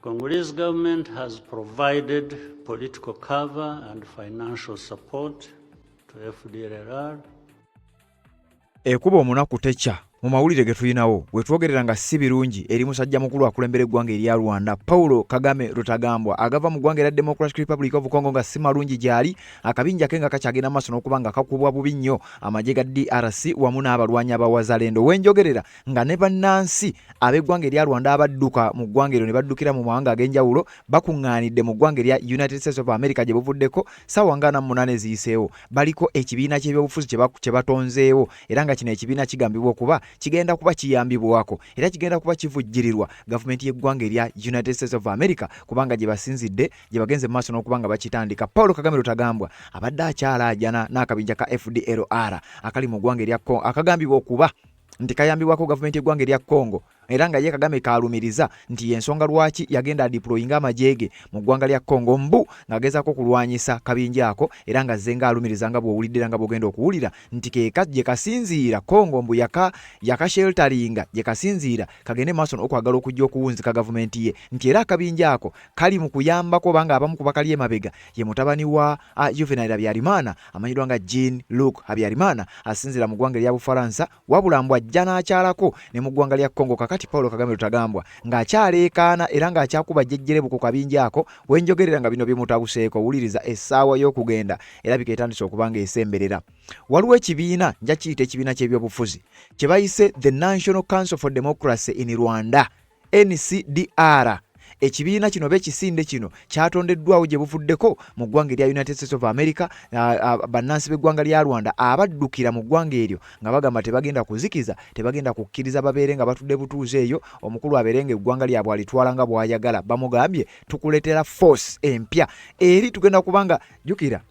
Congolese government has provided political cover and financial support to FDLR. Ekuba omunaku techa mu mawulire ge tulinawo bwe twogerera nga si birungi eri musajja mukulu akulembera eggwanga erya Rwanda Paulo Kagame Rutagambwa agava mu ggwanga erya Democratic Republic of Congo nga si malungi gyali akabinja ke nga kakyagenda maaso n'okuba nga kakubwa bubi nnyo amagye ga DRC wamu n'abalwanyi abawazalendo wenjogerera nga ne bannansi ab'eggwanga erya Rwanda abadduka mu ggwanga eryo ne baddukira mu mawanga ag'enjawulo bakuŋŋaanidde mu ggwanga erya United States of America gye buvuddeko ssaawa nga 48 eziyiseewo baliko ekibiina ky'ebyobufuzi kye batonzeewo era nga kino ekibiina kigambibwa okuba kigenda kuba kiyambibwako era kigenda kuba kivujjirirwa gavumenti y'eggwanga erya United States of America kubanga gye basinzidde gye bagenze mu maaso n'okubanga bakitandika. Paulo Kagame Rutagambwa abadde akyalaajana n'akabinja ka FDLR akali mu ggwanga erya Congo akagambibwa okuba nti kayambibwako gavumenti y'eggwanga erya Congo era nga ye Kagame kaalumiriza nti ensonga lwaki yagenda adiployinga amajege mu ggwanga lya Congo mbu ng'agezaako kulwanyisa kabinja ako era nga zzenga alumiriza nga bw'owuliddera nga bw'ogenda okuwulira nti gye kasinziira Congo mbu yakasheltaringa gye kasinziira kagende maaso n'okwagala okujja okuwunzika gavumenti ye nti era akabinja ako kali mu kuyambako banga abamu ku bakali emabega ye mutabani wa Juvenal Habyarimana amanyiddwa nga Jean-Luc Habyarimana asinziira mu ggwanga erya Bufaransa wabula mbu ajja n'akyalako ne mu ggwanga lya Congo kati Paulo Kagame Rutagambwa ng'akyaleekaana era ng'akyakuba jjejjerebu ku kabinja ako wenjogerera nga bino bimutabuseeko wuliriza essaawa y'okugenda erabika etandise okuba ng'esemberera. Waliwo ekibiina nja kiyita ekibiina ky'ebyobufuzi kye bayise The National Council for Democracy in Rwanda NCDR. Ekibiina kino bekisinde kino kyatondeddwawo gye buvuddeko mu ggwanga erya United States of America bannansi b'eggwanga lya Rwanda abaddukira mu ggwanga eryo nga bagamba tebagenda kuzikiza tebagenda kukkiriza babeere nga batudde butuuze eyo omukulu abeere nga eggwanga lyabwe alitwala nga bw'ayagala bamugambye tukuleetera force empya eri tugenda kubanga jjukira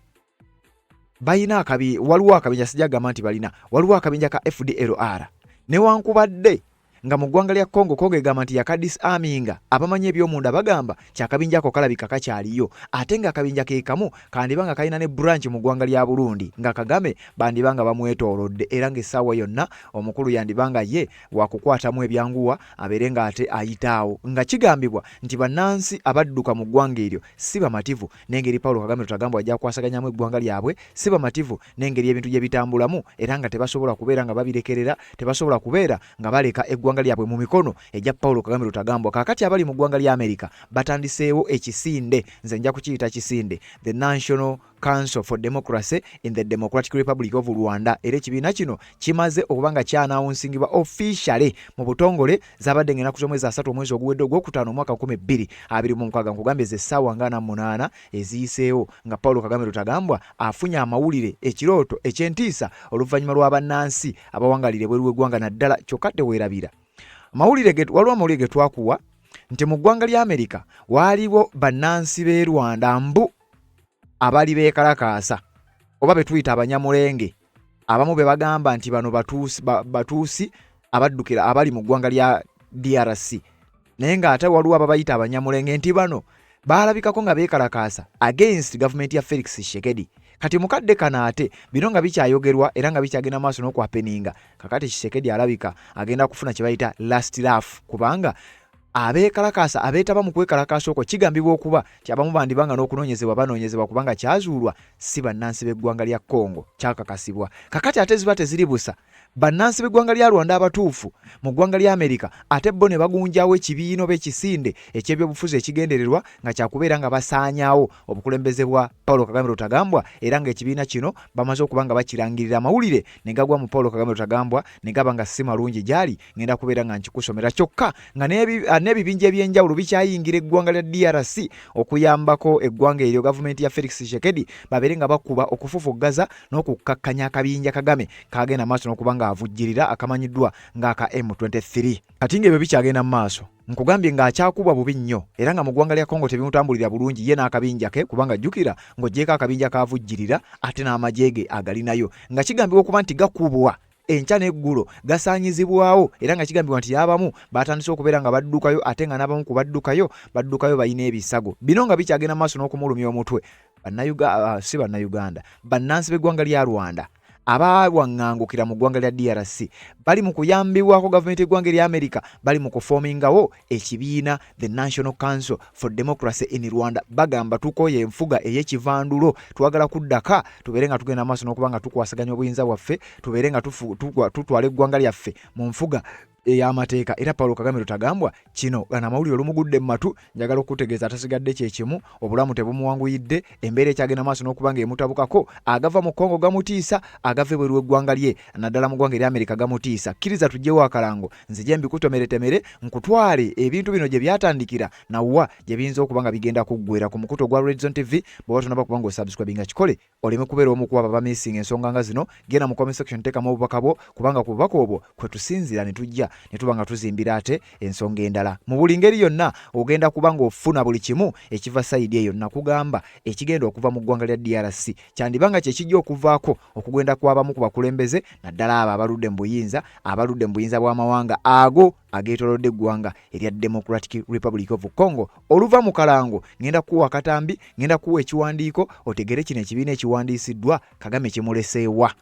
balina waliwo akabinja sijagamba nti balina waliwo akabinja ka FDLR newankubadde nga mu ggwanga lya Congo egamba nti yakadisarminga abamanyi eby'omunda bagamba kyakabinja ako kalabika kakyaliyo ate nga akabinja ke kamu kandiba nga kalina ne branch mu ggwanga lya Burundi nga Kagame bandiba nga bamwetoolodde era ng'essaawa yonna omukulu yandiba nga ye wakukwatamu ebyanguwa abeere nga ate ayitaawo nga kigambibwa nti bannansi abadduka mu ggwanga eryo si bamativu n'engeri Paulo Kagame Rutagambwa ajja kwasaganyamu eggwanga lyabwe si bamativu n'engeri ebintu gye bitambulamu era nga tebasobola kubeera nga babirekerera tebasobola kubeera nga baleka eggwanga lyabwe mu mikono ejja Paulo Kagame Rutagambwa kakati abali mu ggwanga lya Amerika batandiseewo ekisinde nze nja kukiyita kisinde The National Council for Democracy in the Democratic Republic of Rwanda era ekibiina kino kimaze okuba nga kyanawunsingibwa officially mu butongole zabadde ng'ennaku z'omwezi 3 omwezi oguwedde ogwokutaano omwaka 2026 nkugambye ze ssaawa nga 8 eziyiseewo nga Paulo Kagame Rutagambwa afunye amawulire ekirooto eky'entiisa oluvannyuma lwa bannansi abawangalire bweru w'eggwanga naddala kyokka teweerabira waliwo amawulire ge twakuwa nti mu ggwanga lya Amerika waaliwo bannansi b'e Rwanda mbu abali beekalakaasa oba betuyita abanyamulenge abamu be bagamba nti bano batuusi abaddukira abali mu ggwanga lya DRC naye ng'ate waliwo ababayita abanyamulenge nti bano baalabikako nga beekalakaasa against gavumenti ya Felix Tshisekedi kati mukadde kana ate bino nga bikyayogerwa era nga bikyagenda maaso n'okwapeninga kakati Tshisekedi alabika agenda kufuna kye bayita last laugh kubanga abeekalakaasa abeetaba mu kwekalakaasa okwo kigambibwa okuba nti abamu bandibanga n'okunoonyezebwa kubanga kyazuulwa si bannansi b'eggwanga lya Congo kyakakasibwa kakati ate ziba teziri busa bannansi b'eggwanga lya Rwanda abatuufu mu ggwanga lya Amerika ate bo ne bagunjawo ekibiino b'ekisinde eky'ebyobufuzi ekigendererwa nga kyakubeera nga basaanyaawo obukulembeze bwa Paulo Kagame Rutagambwa era ng'ekibiina kino bamaze okuba nga bakirangirira amawulire ne gagwa mu Paulo Kagame Rutagambwa ne gaba nga si malungi gyali ngenda kubeera nga nkikusomera kyokka nga n'ebibinja eby'enjawulo bikyayingira eggwanga lya DRC okuyambako eggwanga eryo gavumenti ya Felix Tshisekedi babeere nga bakuba okufufuggaza n'okukkakkanya akabinja Kagame kagenda maaso n'okuba nga avujjirira akamanyiddwa ng'aka M23 kati ng'ebyo bikyagenda mu maaso nkugambye ng'akyakubwa bubi nnyo era nga mu ggwanga lya Congo tebimutambulira bulungi ye n'akabinja ke kubanga jjukira ng'oggyeko akabinja kaavujjirira ate n'amajege agalinayo nga kigambibwa okuba nti gakubwa enkya n'eggulo gasaanyizibwawo era nga kigambibwa nti abamu batandise okubeera nga baddukayo ate nga n'abamu ku baddukayo balina ebisago bino nga bikyagenda maaso n'okumulumya omutwe si bannayuganda bannansi b'eggwanga lya Rwanda abawaŋŋangukira mu ggwanga lya DRC bali mu kuyambibwako gavumenti y'eggwanga lya America, bali mu kufomingawo ekibiina the National Council for Democracy in Rwanda. Bagamba tukoye enfuga ey'ekivandulo, twagala kuddaka tubeere nga tugenda maaso n'okuba nga tukwasaganya obuyinza bwaffe, tubeere nga tutwala eggwanga lyaffe mu nfuga ey'amateeka. Era Paulo Kagame Rutagambwa kino gana amawulire olumugudde mu matu, njagala okutegeeza atasigadde kyekimu, obulamu tebumuwanguyidde, embeera ekyagenda maaso n'okuba nga emutabukako, agava mu Kongo gamutiisa, agava ebweru w'eggwanga lye naddala mu ggwanga erya Amerika gamutiisa. Kkiriza tujjewo akalango, nzije mbikutomeretemere nkutwale ebintu bino gye byatandikira nawwa gye biyinza okuba nga bigenda kuggwera ku mukuto gwa Red Zone TV. Bw'oba tonaba kuba nga osubscribinga kikole oleme kubeera omu ku abo abamisinga ensonga nga zino. Genda mu comment section teekamu obubaka bwo, kubanga ku bubaka obwo kwe tusinzira ne tujja ne tuba nga tuzimbira ate ensonga endala. Mu buli ngeri yonna ogenda kuba ng'ofuna buli kimu ekiva sayidi eyo. Nakugamba ekigenda okuva mu ggwanga lya DRC kyandibanga kye kijja okuvaako okugenda kw'abamu ku bakulembeze naddala abo abaludde mu buyinza bw'amawanga ago ageetoolodde eggwanga erya Democratic Republic of Congo. Oluva mu kalango ngenda kuwa katambi, ngenda kuwa ekiwandiiko otegere kino ekibiina ekiwandiisiddwa Kagame kimuleseewa.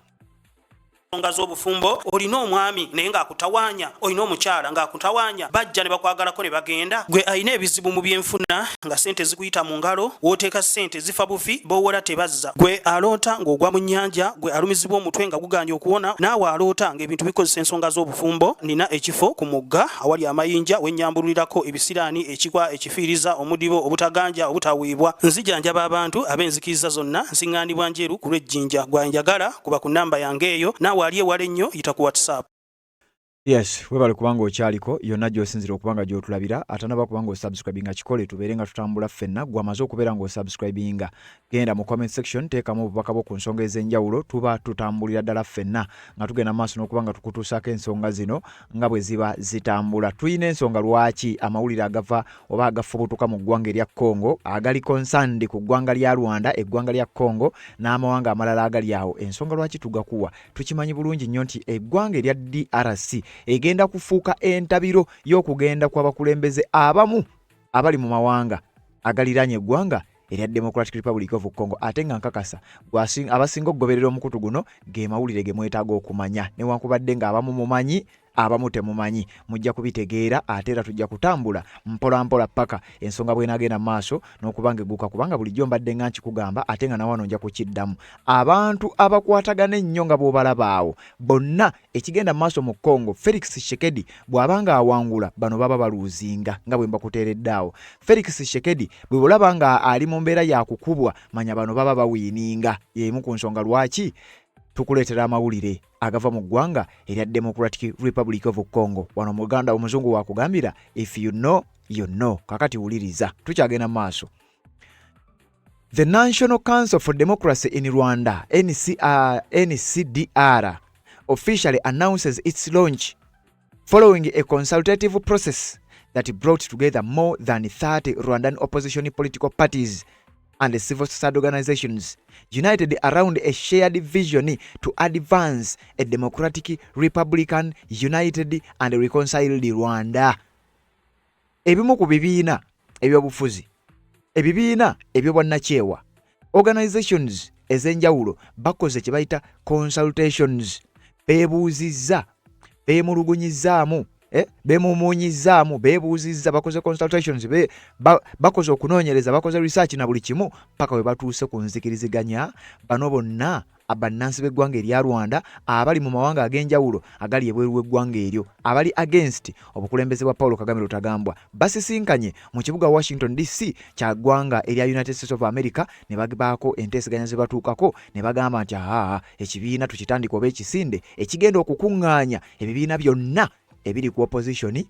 Ensonga z'obufumbo, olina omwami naye ng'akutawaanya, olina omukyala ng'akutawaanya, bajja ne bakwagalako ne bagenda. Gwe alina ebizibu mu byenfuna nga ssente zikuyita mu ngalo, w'oteeka ssente zifa bufi, b'owola tebazza. Gwe aloota ng'ogwa mu nnyanja, gwe alumizibwa omutwe nga guganye okuwona, naawe aloota ng'ebintu bikozesa ensonga z'obufumbo. Nina ekifo ku mugga awali amayinja wennyambululirako ebisiraani, ekikwa, ekifiiriza, omudibo, obutaganja, obutaweebwa. Nzijanjaba abantu ab'enzikiriza zonna, nsiŋŋaanibwa njeru ku lw'ejjinja. Gwanjagala kuba ku nnamba yange eyo, naawe aliye wale nnyo yita ku WhatsApp. Yes, webale kubanga okyaliko yonna gy'osinzira okubanga gy'otulabira, atanaba kubanga osubscribinga kikole tubeere nga tutambula ffenna. Gw'amaze okubeera ng'osubscribinga genda mu comment section teekamu obubaka bwo ku nsonga ez'enjawulo, tuba tutambulira ddala ffenna nga tugenda maaso n'okubanga tukutuusaako ensonga zino nga bwe ziba zitambula. Tuyina ensonga lwaki amawulire agava oba agafubutuka mu ggwanga erya Congo agali concerned ku ggwanga lya Rwanda, eggwanga lya Congo n'amawanga amalala agali awo. Ensonga lwaki tugakuwa tukimanyi bulungi nnyo nti eggwanga erya DRC egenda kufuuka entabiro y'okugenda kw'abakulembeze abamu abali mu mawanga agaliraanye eggwanga erya Democratic Republic of Congo. Ate nga nkakasa abasinga okugoberera omukutu guno ge mawulire ge mwetaaga okumanya, newankubadde ng'abamu mumanyi abamu temumanyi. Mujja kubitegeera ate era tujja kutambula mpola mpola paka ensonga bw'enaagenda maaso n'okubanga egguka, kubanga bulijjo mbadde nga nkikugamba ate nga nawano nja kukiddamu. Abantu abakwatagana ennyo nga bw'obalaba awo bonna ekigenda maaso mu Congo, Felix Tshisekedi bw'abanga awangula bano baba baluuzinga nga bwe mbakuteeredde awo. Felix Tshisekedi bwe bulaba nga ali mu mbeera ya kukubwa manya bano baba bawiininga. Y'emu ku nsonga lwaki tukuleetera amawulire agava mu ggwanga erya Democratic Republic of Congo. Wano Muganda omuzungu wakugambira if you know you know. Kakati wuliriza tukyagenda maaso. The National Council for Democracy in Rwanda, NCDR, officially announces its launch following a consultative process that brought together more than 30 Rwandan opposition political parties and civil society organizations united around a shared vision to advance a democratic, republican, united and reconciled Rwanda. Ebimu ku bibiina ebyobufuzi, ebibiina ebyobwannakyewa, organizations ez'enjawulo bakoze kye bayita consultations, beebuuzizza, beemulugunyizaamu, beemumuunyizaamu, beebuuzizza, bakoze consultations, bakoze okunoonyereza, bakoze research na buli kimu paka we batuuse ku nzikiriziganya. Bano bonna abannansi b'eggwanga erya Rwanda abali mu mawanga ag'enjawulo agali ebweru w'eggwanga eryo abali against obukulembeze bwa Paulo Kagame Rutagambwa basisinkanye mu kibuga Washington DC kya ggwanga erya United States of America ne bagibaako enteeseganya ze batuukako ne bagamba nti ekibiina tukitandika oba ekisinde ekigenda okukuŋŋaanya ebibiina byonna ebiri ku opposition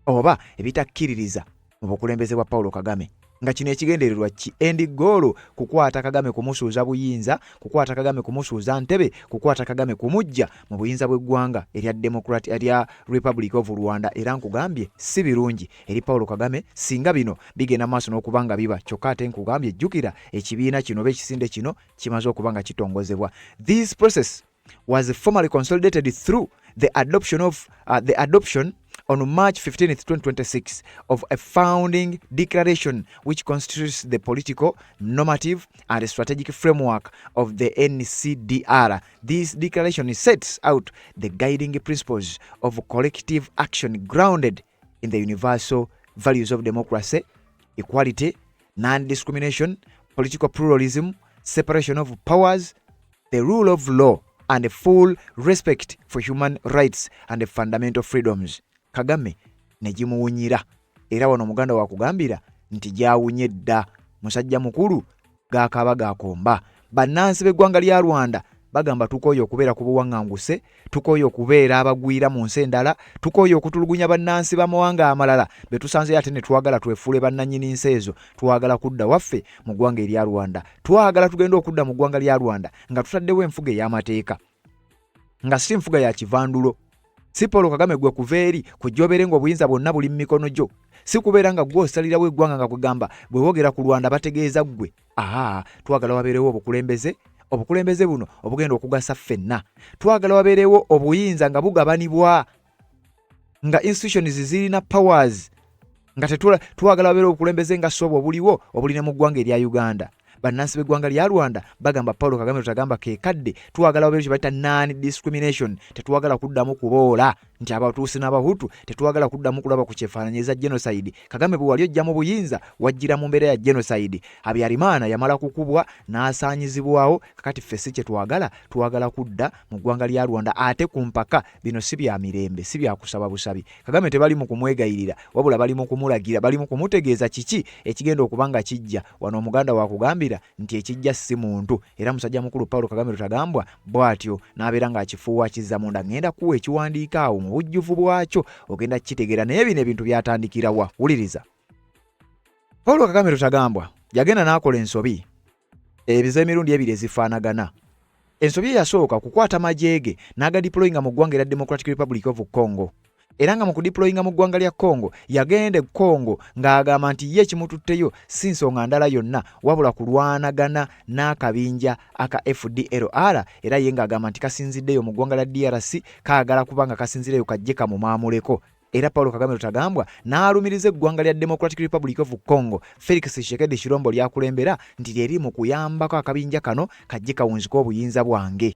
oba ebitakkiririza mu bukulembeze bwa Paulo Kagame. Nga kino ekigendererwa ki? Endi goal kukwata Kagame kumusuuza buyinza, kukwata Kagame kumusuuza ntebe, kukwata Kagame kumujja mu buyinza bw'eggwanga erya Democrat erya Republic of Rwanda. Era nkugambye si birungi eri Paulo Kagame singa bino bigenda maaso n'okubanga biba. Kyokka ate nkugambye jjukira ekibiina kino oba ekisinde kino kimaze okubanga kitongozebwa. This process was formally consolidated through the adoption on March 15th, 2026 of a founding declaration which constitutes the political, normative and strategic framework of the NCDR. This declaration sets out the guiding principles of collective action grounded in the universal values of democracy, equality, non-discrimination, political pluralism, separation of powers, the rule of law, and full respect for human rights and fundamental freedoms. Kagame ne jimuwunyira era wano muganda wa kugambira nti jawunye dda musajja mukulu gakaba gakomba. Bannansi b'eggwanga lya Rwanda bagamba tukoyo okubeera ku buwaŋŋanguse, tukoyo okubeera abagwira mu nsi endala, tukoyo okutulugunya bannansi b'amawanga amalala be tusanze ate ne twagala twefuule bannannyini nsi ezo, twagala kudda waffe mu ggwanga erya Rwanda, twagala tugenda okudda mu ggwanga lya Rwanda nga tutaddewo enfuga ey'amateeka, nga si nfuga ya kivandulo. Si Paul Kagame gwe kuveeri kujjobere ng'obuyinza bwonna buli mu mikono gyo, si kubeera nga gwe osalirawo eggwanga nga kugamba bwe wogera ku Rwanda bategeeza ggwe. Twagala wabeerewo obukulembeze buno obugenda okugasa ffenna. Twagala wabeerewo obuyinza nga bugabanibwa, nga institutions zirina powers, nga twagala wabeerewo obukulembeze nga sobo obuliwo obulina mu ggwanga erya Uganda. Bannansi b'eggwanga lya Rwanda bagamba Paul Kagame tutagamba kekadde, twagala wabeerewo kye bayita non-discrimination, tetwagala kuddamu kuboola nti Abatuusi n'Abahutu, tetwagala kuddamu kulaba ku kyefaananyiza genocide. Kagame bwe wali ojja mu buyinza wajjira mu mbeera ya genocide. Habyarimana yamala kukubwa n'asaanyizibwawo, kakati ffe si kye twagala kudda mu ggwanga lya Rwanda ate ku mpaka. Bino si bya mirembe, si bya kusaba busabi. Kagame tebali mu kumwegayirira, wabula bali mu kumulagira, bali mu kumutegeeza kiki ekigenda okubanga kijja. Wano omuganda wa kugambira nti ekijja si muntu, era musajja mukulu Paul Kagame Rutagambwa bw'atyo n'abeera ng'akifuuwa kizza munda. Ngenda kuwa ekiwandiika awo mu bujjuvu bwakyo ogenda kitegeera, naye bino ebintu byatandikira wa? Wuliriza. Paul Kagame Rutagambwa yagenda n'akola ensobi ez'emirundi ebiri ezifaanagana. Ensobi yasooka kukwata majeege n'agadiployinga mu ggwanga erya Democratic Republic of Congo. Era nga mu kudiployinga mu ggwanga lya Congo yagenda e Congo ng'agamba nti ye kimututteyo si nsonga ndala yonna wabula kulwanagana n'akabinja aka FDLR, era ye ng'agamba nti kasinziddeyo mu ggwanga lya DRC, kaagala kubanga kasinzireyo kajje kamumaamuleko. Era Paul Kagame Rutagambwa n'alumiriza eggwanga lya Democratic Republic of Congo Felix Tshisekedi Tshilombo lyakulembera nti lyeri mu kuyambako akabinja kano kajje kawunziko obuyinza bwange.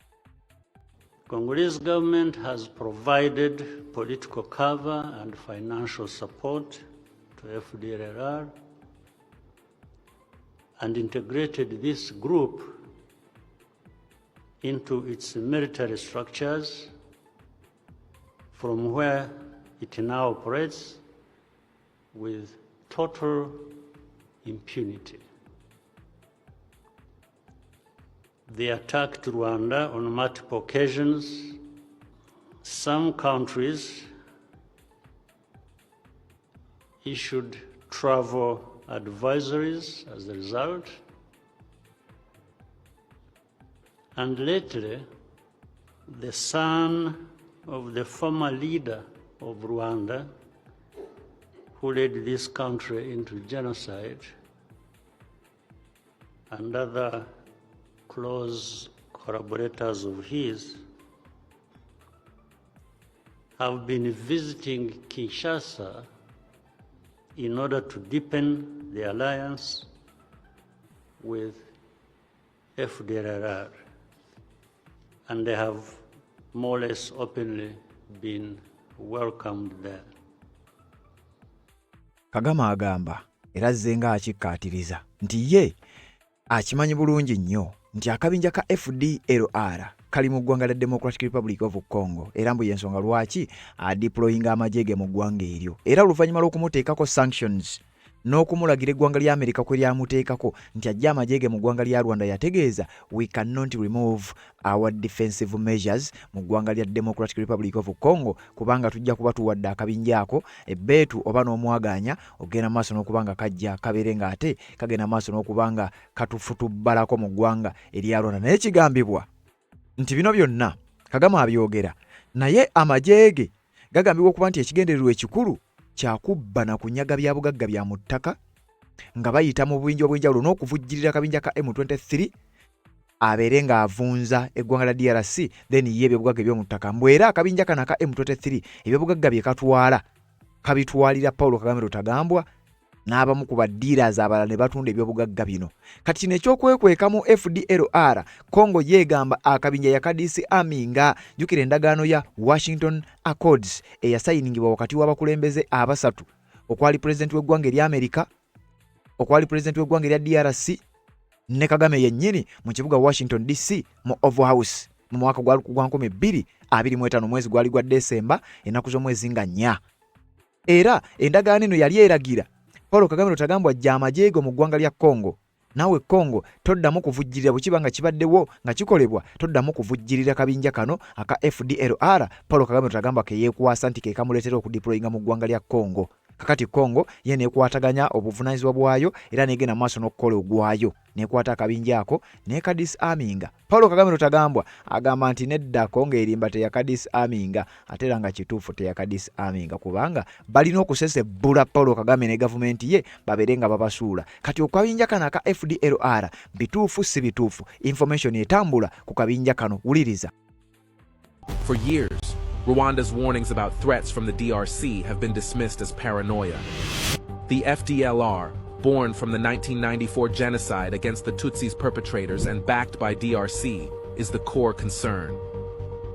Congolese government has provided political cover and financial support to FDLR and integrated this group into its military structures, from where it now operates with total impunity. They attacked Rwanda on multiple occasions. Some countries issued travel advisories as a result. And lately, the son of the former leader of Rwanda, who led this country into genocide, and other close collaborators of his, have been visiting Kinshasa in order to deepen the alliance with FDLR, and they have more or less openly been welcomed there. Kagame agamba era azze nga akikkaatiriza nti ye akimanyi bulungi nnyo nti akabinja ka FDLR kali mu ggwanga lya Democratic Republic of Congo, era mbu yensonga lwaki adiployinga amajege mu ggwanga eryo, era oluvannyuma lw'okumuteekako sanctions n'okumulagira eggwanga lya Amerika kwe lyamuteekako nti ajja amajege mu ggwanga lya Rwanda, yategeeza we cannot remove our defensive measures mu ggwanga lya Democratic Republic of Congo kubanga tujja kuba tuwadde akabinja ako ebbeetu oba n'omwaganya ogenda maaso n'okubanga kajja kabeere ng'ate kagenda maaso n'okubanga katufutubbalako mu ggwanga erya Rwanda. Naye kigambibwa nti bino byonna Kagame abyogera, naye amajege gagambibwa okuba nti ekigendererwa ekikulu kyakubba na kunyaga bya bugagga bya mu ttaka nga bayita mu bwinja obw'enjawulo n'okuvujjirira akabinja ka M23 abeere ng'avunza eggwanga la DRC then ye ebyobugagga eby'omu ttaka. Mbwera akabinja kana ka M23 ebyobugagga bye katwala kabitwalira Paulo Kagame Rutagambwa n'abamu ku baddealers abalala ne batunda ebyobugagga bino. Kati kino ekyokwekwekamu FDLR, Congo yeegamba akabinja yakadisi aminga. Jukira endagaano ya Washington Accords eyasayiningibwa wakati w'abakulembeze abasatu, okwali president w'eggwanga erya America, okwali president w'eggwanga erya DRC ne Kagame yennyini mu kibuga Washington DC mu Oval House mu mwaka gwa 2025 mwezi gwali gwa Desemba ennaku z'omwezi nga 4. Era endagaano eno yali eragira Paulo Kagame Rutagambwa ajja amajjeego mu ggwanga lya Congo. Nawe Congo toddamu kuvujjirira bukiba nga kibaddewo nga kikolebwa, toddamu kuvujjirira kabinja kano aka FDLR Paulo Kagame Rutagambwa ke yeekwasa nti ke kamuleetera okudeployinga mu ggwanga lya Congo. Kakati Congo ye neekwataganya obuvunaanyizibwa bwayo era neegenda maaso n'okukola ogwayo, neekwata akabinja ako neekadisarminga. Paulo Kagame Rutagambwa agamba nti nedda Congo erimba teyakadisarminga, ate era nga kituufu teyakadisarminga kubanga balina okusesebbula Paulo Kagame ne gavumenti ye babeere nga babasuula. Kati okabinja kano aka FDLR bituufu si bituufu, information etambula ku kabinja kano, wuliriza. For years, Rwanda's warnings about threats from the DRC have been dismissed as paranoia. The FDLR, born from the 1994 genocide against the Tutsis perpetrators and backed by DRC, is the core concern.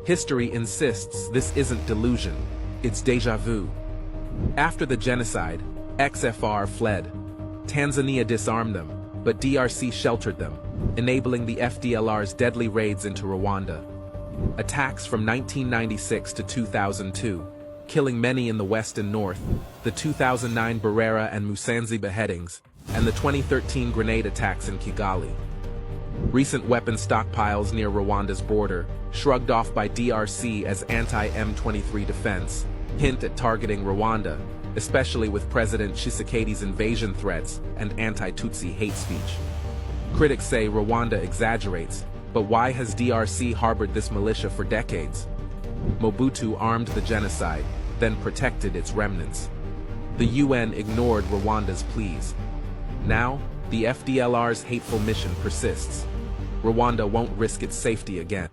History insists this isn't delusion, it's déjà vu. After the genocide, XFR fled. Tanzania disarmed them, but DRC sheltered them, enabling the FDLR's deadly raids into Rwanda. Attacks from 1996 to 2002, killing many in the west and north, the 2009 Barera and Musanzi beheadings, and the 2013 grenade attacks in Kigali. Recent weapon stockpiles near Rwanda's border, shrugged off by DRC as anti-M23 defense, hint at targeting Rwanda, especially with President Tshisekedi's invasion threats and anti-Tutsi hate speech. Critics say Rwanda exaggerates, but why has DRC harbored this militia for decades? Mobutu armed the genocide, then protected its remnants. The UN ignored Rwanda's pleas. Now, the FDLR's hateful mission persists. Rwanda won't risk its safety again.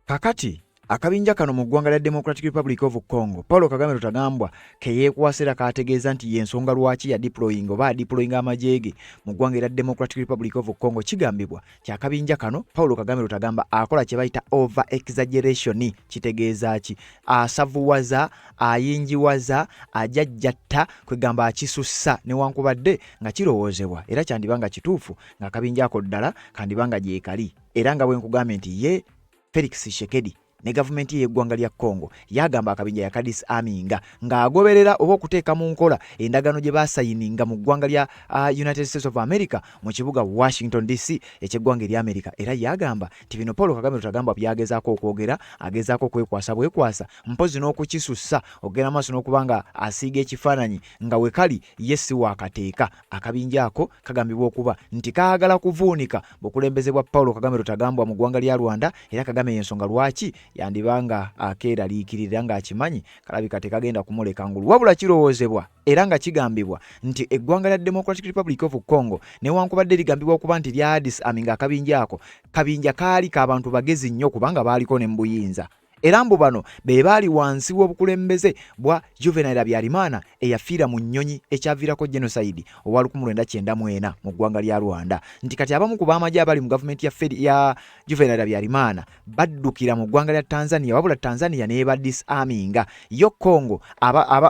Kakati akabinja kano mu ggwanga lya Democratic Republic of Congo, Paulo Kagame Rutagambwa ke yeekwasira kaategeeza nti y'ensonga lwaki ya deploying oba deploying amajeege mu ggwanga lya Democratic Republic of Congo. Kigambibwa kyakabinja kano Paulo Kagame Rutagambwa akola kye bayita over exaggeration. Kitegeeza ki? Asavuwaza, ayinjiwaza, ajajjatta, kwegamba akisussa newankubadde nga kirowoozebwa era kyandibanga kituufu nga akabinja ako ddala kandibanga gyekali. Era nga bwe nkugambye nti ye Felix Tshisekedi ne gavumenti y'eggwanga lya Congo yagamba akabinja yakadisarminga ng'agoberera oba okuteeka mu nkola endagaano gye baasayininga mu ggwanga lya United States of America mu kibuga Washington DC eky'eggwanga erya America. Era yagamba nti bino Paulo Kagame Rutagambwa byagezaako okwogera, agezaako okwekwasa bwekwasa, mpozi n'okukisussa okugenda maaso n'okubanga asiiga ekifaananyi nga we kali ye si waakateeka. Akabinja ako kagambibwa okuba nti kaagala kuvuunika bukulembeze bwa Paulo Kagame Rutagambwa mu ggwanga lya Rwanda. Era Kagame y'ensonga lwaki yandibanga akeeraliikirira ng'akimanyi kalabika tekagenda kumuleka ngulu, wabula kirowoozebwa era nga kigambibwa nti eggwanga lya Democratic Republic of Congo newankubadde ligambibwa okuba nti lyadisarminga akabinja ako, kabinja kaali k'abantu bagezi nnyo kubanga baaliko ne mbuyinza. Era mbu bano be baali wansi w'obukulembeze bwa Juvenal Habyarimana eyafiira mu nnyonyi ekyaviirako genocide owa 1994 mu ggwanga lya Rwanda. Nti kati abamu ku baamagye abali mu gavumenti ya Juvenal Habyarimana baddukira mu ggwanga lya Tanzania, wabula Tanzania n'ebadisarminga. Yo Congo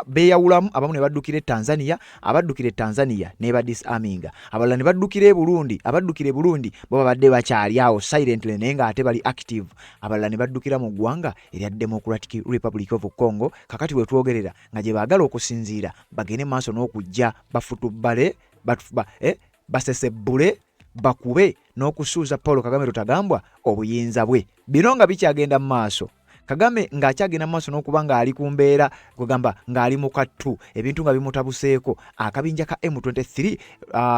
beeyawulamu, abamu ne baddukira Tanzania, abaddukira Tanzania n'ebadisarminga, abalala ne baddukira e Burundi, abaddukira e Burundi bo babadde bakyali awo silently naye nga ate bali active, abalala ne baddukira mu ggwanga erya Democratic Republic of Congo. Kakati we twogerera nga gye baagala okusinziira bagende maaso n'okujja bafutubbale basesebbule bakube n'okusuuza Paulo Kagame Rutagambwa obuyinza bwe. Bino nga bikyagenda mu maaso, Kagame ng'akyagenda maaso n'okuba ng'ali ku mbeera kugamba ng'ali mu kattu, ebintu nga bimutabuseeko. Akabinja ka M23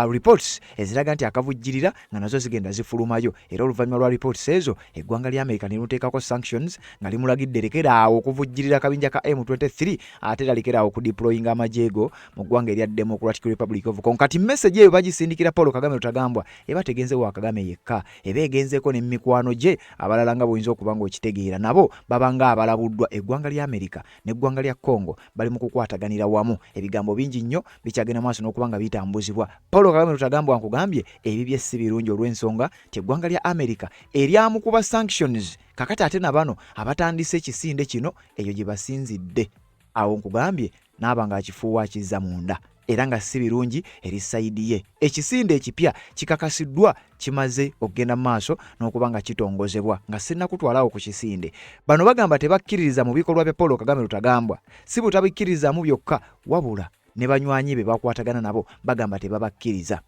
reports eziraga nti akavujjirira nga nazo zigenda zifulumayo, era oluvannyuma lwa reports ezo eggwanga lya America ne luteekako sanctions nga limulagidde lekeraawo okuvujjirira akabinja ka M23 ate era lekeraawo okudeployinga amajeego mu ggwanga erya Democratic Republic of Congo. Kati message eyo bagisindikira Paulo Kagame Rutagambwa eba tegenze wa Kagame yekka, eba egenzeeko ne mikwano gye abalala nga bw'oyinza okuba ng'okitegeera nabo babanga abalabuddwa eggwanga lya Amerika n'eggwanga lya Congo bali mu kukwataganira wamu. Ebigambo bingi nnyo bikyagenda maaso n'okuba nga bitambuzibwa. Paul Kagame Rutagambwa nkugambye ebibye si birungi olw'ensonga ti eggwanga lya Amerika eryamukuba sanctions kakati ate na bano abatandise ekisinde kino eyo gye basinzidde. Awo nkugambye n'aba nga akifuuwa akizza munda era nga si birungi eri sayidi ye. Ekisinde ekipya kikakasiddwa kimaze okugenda maaso n'okuba nga kitongozebwa nga sinnakutwalawo ku kisinde. Bano bagamba tebakkiririza mu bikolwa bya Paul Kagame Rutagambwa, si butabikkiririzaamu byokka wabula ne banywanyi be bakwatagana nabo bagamba tebabakkiriza.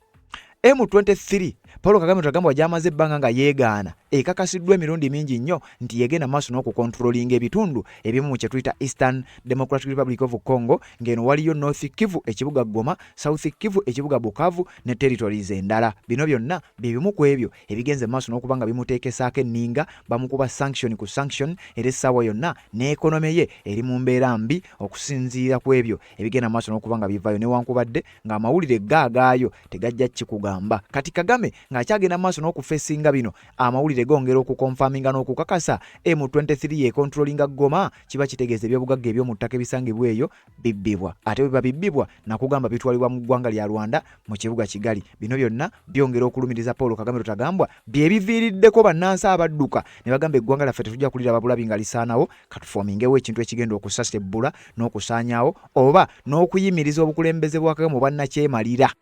M23 Paul Kagame Rutagambwa gyamaze ebbanga nga yeegaana ekakasiddwa emirundi mingi nnyo nti yegenda maaso n'okukontrolinga ebitundu ebimu mu kye tuyita Eastern Democratic Republic of Congo, ng'eno waliyo North Kivu ekibuga Goma, South Kivu ekibuga Bukavu ne territories endala. Bino byonna bibimu ku ebyo ebigenze maaso n'okuba nga bimuteekesaako enninga, bamukuba sanction ku sanction era essaawa yonna n'ekonome ye eri mu mbeera mbi okusinziira ku ebyo ebigenda maaso n'okuba nga bivaayo, newankubadde ng'amawulire gaagaayo tegajja kikugamba. Kati Kagame ng'akyagenda maaso n'okufeesinga bino, amawulire gongera okukonfaminga n'okukakasa M23 yekontrolinga Goma, kiba kitegeeza ebyobugagga eby'omu ttaka ebisangibwa eyo bibbibwa. Ate bwe biba bibbibwa nakugamba bitwalibwa mu ggwanga lya Rwanda mu kibuga Kigali. Bino byonna byongera okulumiriza Paul Kagame Rutagambwa bye biviiriddeko bannansi abadduka ne bagamba eggwanga lyaffe tetujja kuliraba bulabi nga lisaanawo, katufoomingewo ekintu ekigenda okusasa ebbula n'okusaanyaawo oba n'okuyimiriza obukulembeze bwa Kagame bannakyemalira.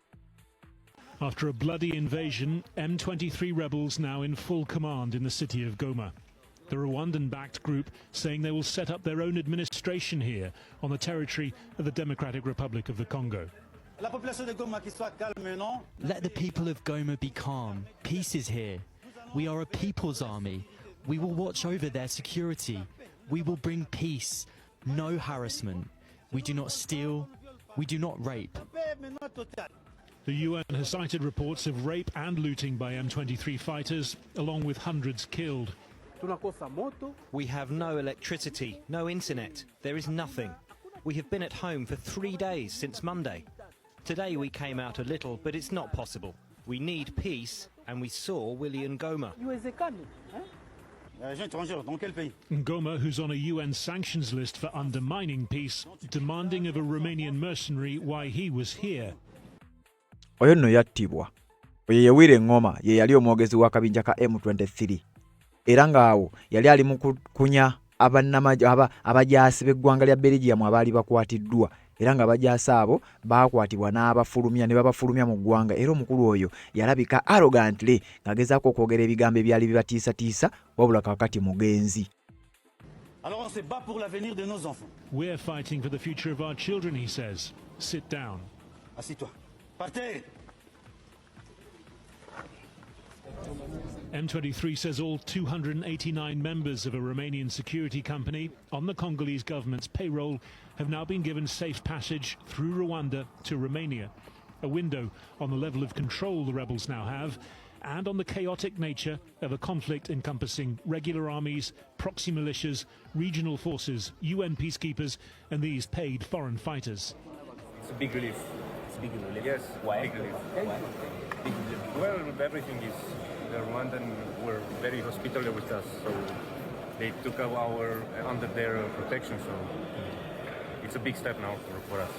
After a bloody invasion, M23 rebels now in full command in the city of Goma. The Rwandan-backed group saying they will set up their own administration here on the territory of the Democratic Republic of the Congo. Let the people of Goma be calm. Peace is here. We are a people's army. We will watch over their security. We will bring peace. No harassment. We do not steal. We do not rape. The UN has cited reports of rape and looting by M23 fighters, along with hundreds killed. We have no electricity, no internet. There is nothing. We have been at home for 3 days since Monday. Today we came out a little, but it's not possible. We need peace, and we saw William Goma. Goma, who's on a UN sanctions list for undermining peace, demanding of a Romanian mercenary why he was here. Oyo nno yattibwa. Oyo Yewire Ngoma ye yali omwogezi w'akabinja ka M23. Era ng'awo yali ali mu kukunya abajaasi b'eggwanga lya Belgium abaali bakwatiddwa. Era nga abajaasi abo baakwatibwa n'abafulumya ne babafulumya mu ggwanga. Era omukulu oyo yalabika arrogantly ng'agezaako okwogera ebigambo ebyali bibatiisatiisa wabula kakati mugenzi. We're fighting for the future of our children, he says. Sit down. Assis-toi. Partez! M23 says all 289 members of a Romanian security company on the Congolese government's payroll have now been given safe passage through Rwanda to Romania, a window on the level of control the rebels now have and on the chaotic nature of a conflict encompassing regular armies, proxy militias, regional forces, UN peacekeepers and these paid foreign fighters. It's a big relief. It's a big relief. Yes. Why? Big relief. Why? Big relief. Well, everything is. The Rwandan were very hospitable with us, so they took our under their protection. So it's a big step now for us.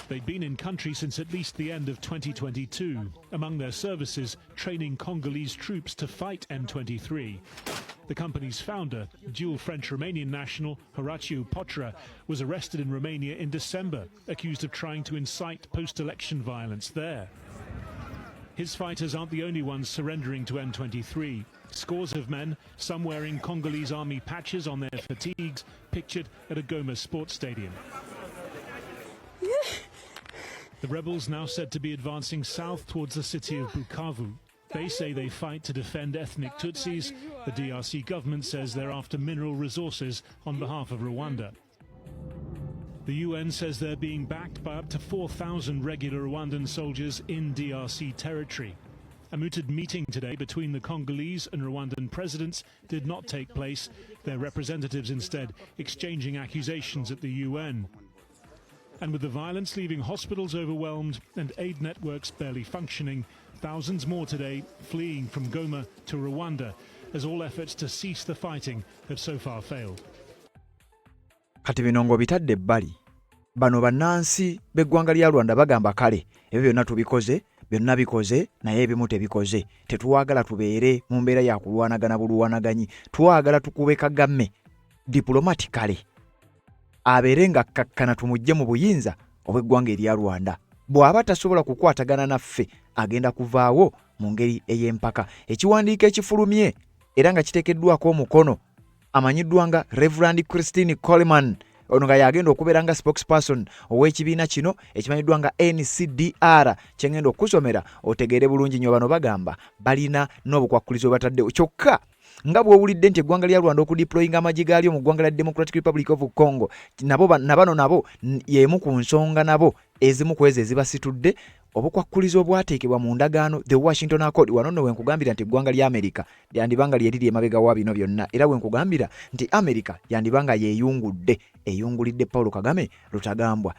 They'd been in country since at least the end of 2022. Among their services, training Congolese troops to fight M23. The company's founder, dual French-Romanian national Horatiu Potra, was arrested in Romania in December, accused of trying to incite post-election violence there. His fighters aren't the only ones surrendering to M23. Scores of men, some wearing Congolese army patches on their fatigues, pictured at a Goma sports stadium. The rebels now said to be advancing south towards the city of Bukavu. They say they fight to defend ethnic Tutsis. The DRC government says they're after mineral resources on behalf of Rwanda. The UN says they're being backed by up to 4,000 regular Rwandan soldiers in DRC territory. A mooted meeting today between the Congolese and Rwandan presidents did not take place, their representatives instead exchanging accusations at the UN. And with the violence leaving hospitals overwhelmed and aid networks barely functioning, thousands more today fleeing from Goma to Rwanda, as all efforts to cease the fighting have so far failed. Kati bino ng'obitadde ebbali, bano bannansi b'eggwanga lya Rwanda bagamba kale ebyo byonna tubikoze, byonna bikoze naye ebimu tebikoze. Tetuwagala tubeere mu mbeera ya kulwanagana bulwanaganyi. Twagala tukube Kagame diplomatically abeere nga kakkana tumujje mu buyinza obw'eggwanga erya Rwanda. Bw'aba tasobola kukwatagana naffe agenda kuvaawo mu ngeri ey'empaka. Ekiwandiiko ekifulumye era nga kiteekeddwako omukono amanyiddwa nga Reverend Christine Coleman, ono nga yagenda okubeera nga spokesperson ow'ekibiina kino ekimanyiddwa nga NCDR, kyengenda okusomera otegeere bulungi nnyo. Bano bagamba balina n'obukwakkulizo bataddewo. Kyokka nga bw'owulidde nti eggwanga lya Rwanda okudeployinga amagye gaalyo mu ggwanga lya Democratic Republic of Congo, nabo y'emu ku nsonga nabo ezimu ku ezo ezibasitudde. Obukwakkulizo obwateekebwa mu ndagaano the Washington Accord. Wano nno wenkugambira nti eggwanga lya Amerika yandibanga lyeriri emabega wa bino byonna, era wenkugambira nti Amerika yandibanga eyungulidde Paul Kagame Rutagambwa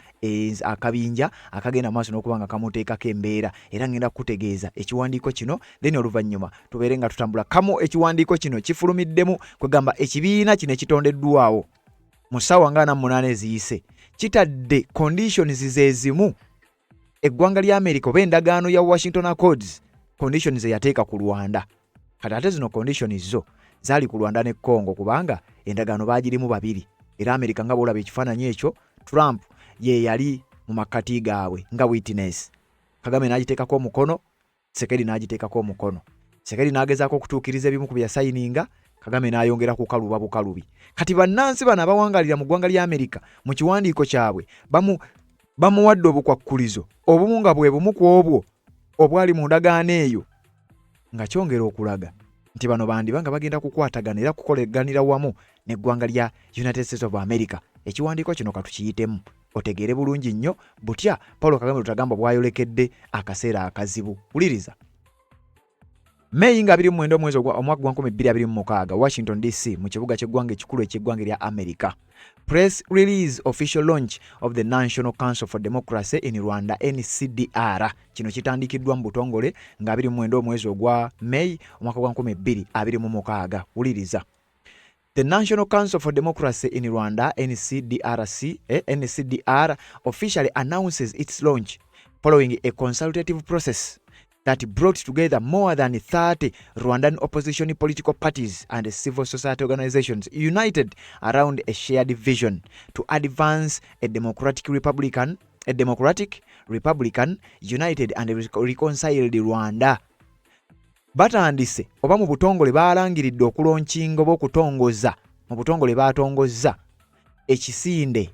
akabinja akagenda maaso n'okubanga kamuteekako embeera. Era ngenda kutegeeza ekiwandiiko kino, then oluvannyuma tubeere nga tutambula kamu ekiwandiiko kino kifulumiddemu kwegamba ekibiina kino ekitondeddwawo mu ssaawa nga 48 eziyise kitadde conditions zezimu eggwanga lya Amerika oba endagaano ya Washington Accords conditions eyateeka ku Rwanda. Kati ate zino conditions zo zaali ku Rwanda ne Congo kubanga endagaano baagirimu babiri. Era Amerika nga bwolaba ekifaananyi ekyo, Trump ye yali mu makati gaabwe nga witness. Kagame n'agiteekako omukono, Tshisekedi n'agiteekako omukono. Tshisekedi n'agezaako okutuukiriza ebimu ku bya sayininga, Kagame n'ayongera ku kaluba bukalubi. Kati bannansi bano abawangalira mu ggwanga lya Amerika mu kiwandiiko kyabwe bamuwadde obukwakkulizo obumu nga bwe bumu ku obwo obwali mu ndagaano eyo, nga kyongera okulaga nti bano bandibanga bagenda kukwatagana era kukoleganira wamu n'eggwanga lya United States of America. Ekiwandiiko kino katukiyitemu otegeere bulungi nnyo butya Paul Kagame Rutagambwa bwayolekedde akaseera akazibu. Wuliriza. Mei nga 29 omwezi omwaka gwa 2026, Washington DC mu kibuga ky'eggwanga ekikulu eky'eggwanga lya America. Press release official launch of the National Council for Democracy in Rwanda NCDR. Kino kitandikiddwa mu butongole nga 29 omwezi ogwa Mei omwaka gwa 2026. Wuliriza. The National Council for Democracy in Rwanda NCDR officially announces its launch following a consultative process that brought together more than 30 Rwandan opposition political parties and civil society organizations united around a shared vision to advance a democratic Republican, united and reconciled Rwanda. Batandise oba mu butongole baalangiridde okulonkinga oba okutongoza mu butongole baatongozza ekisinde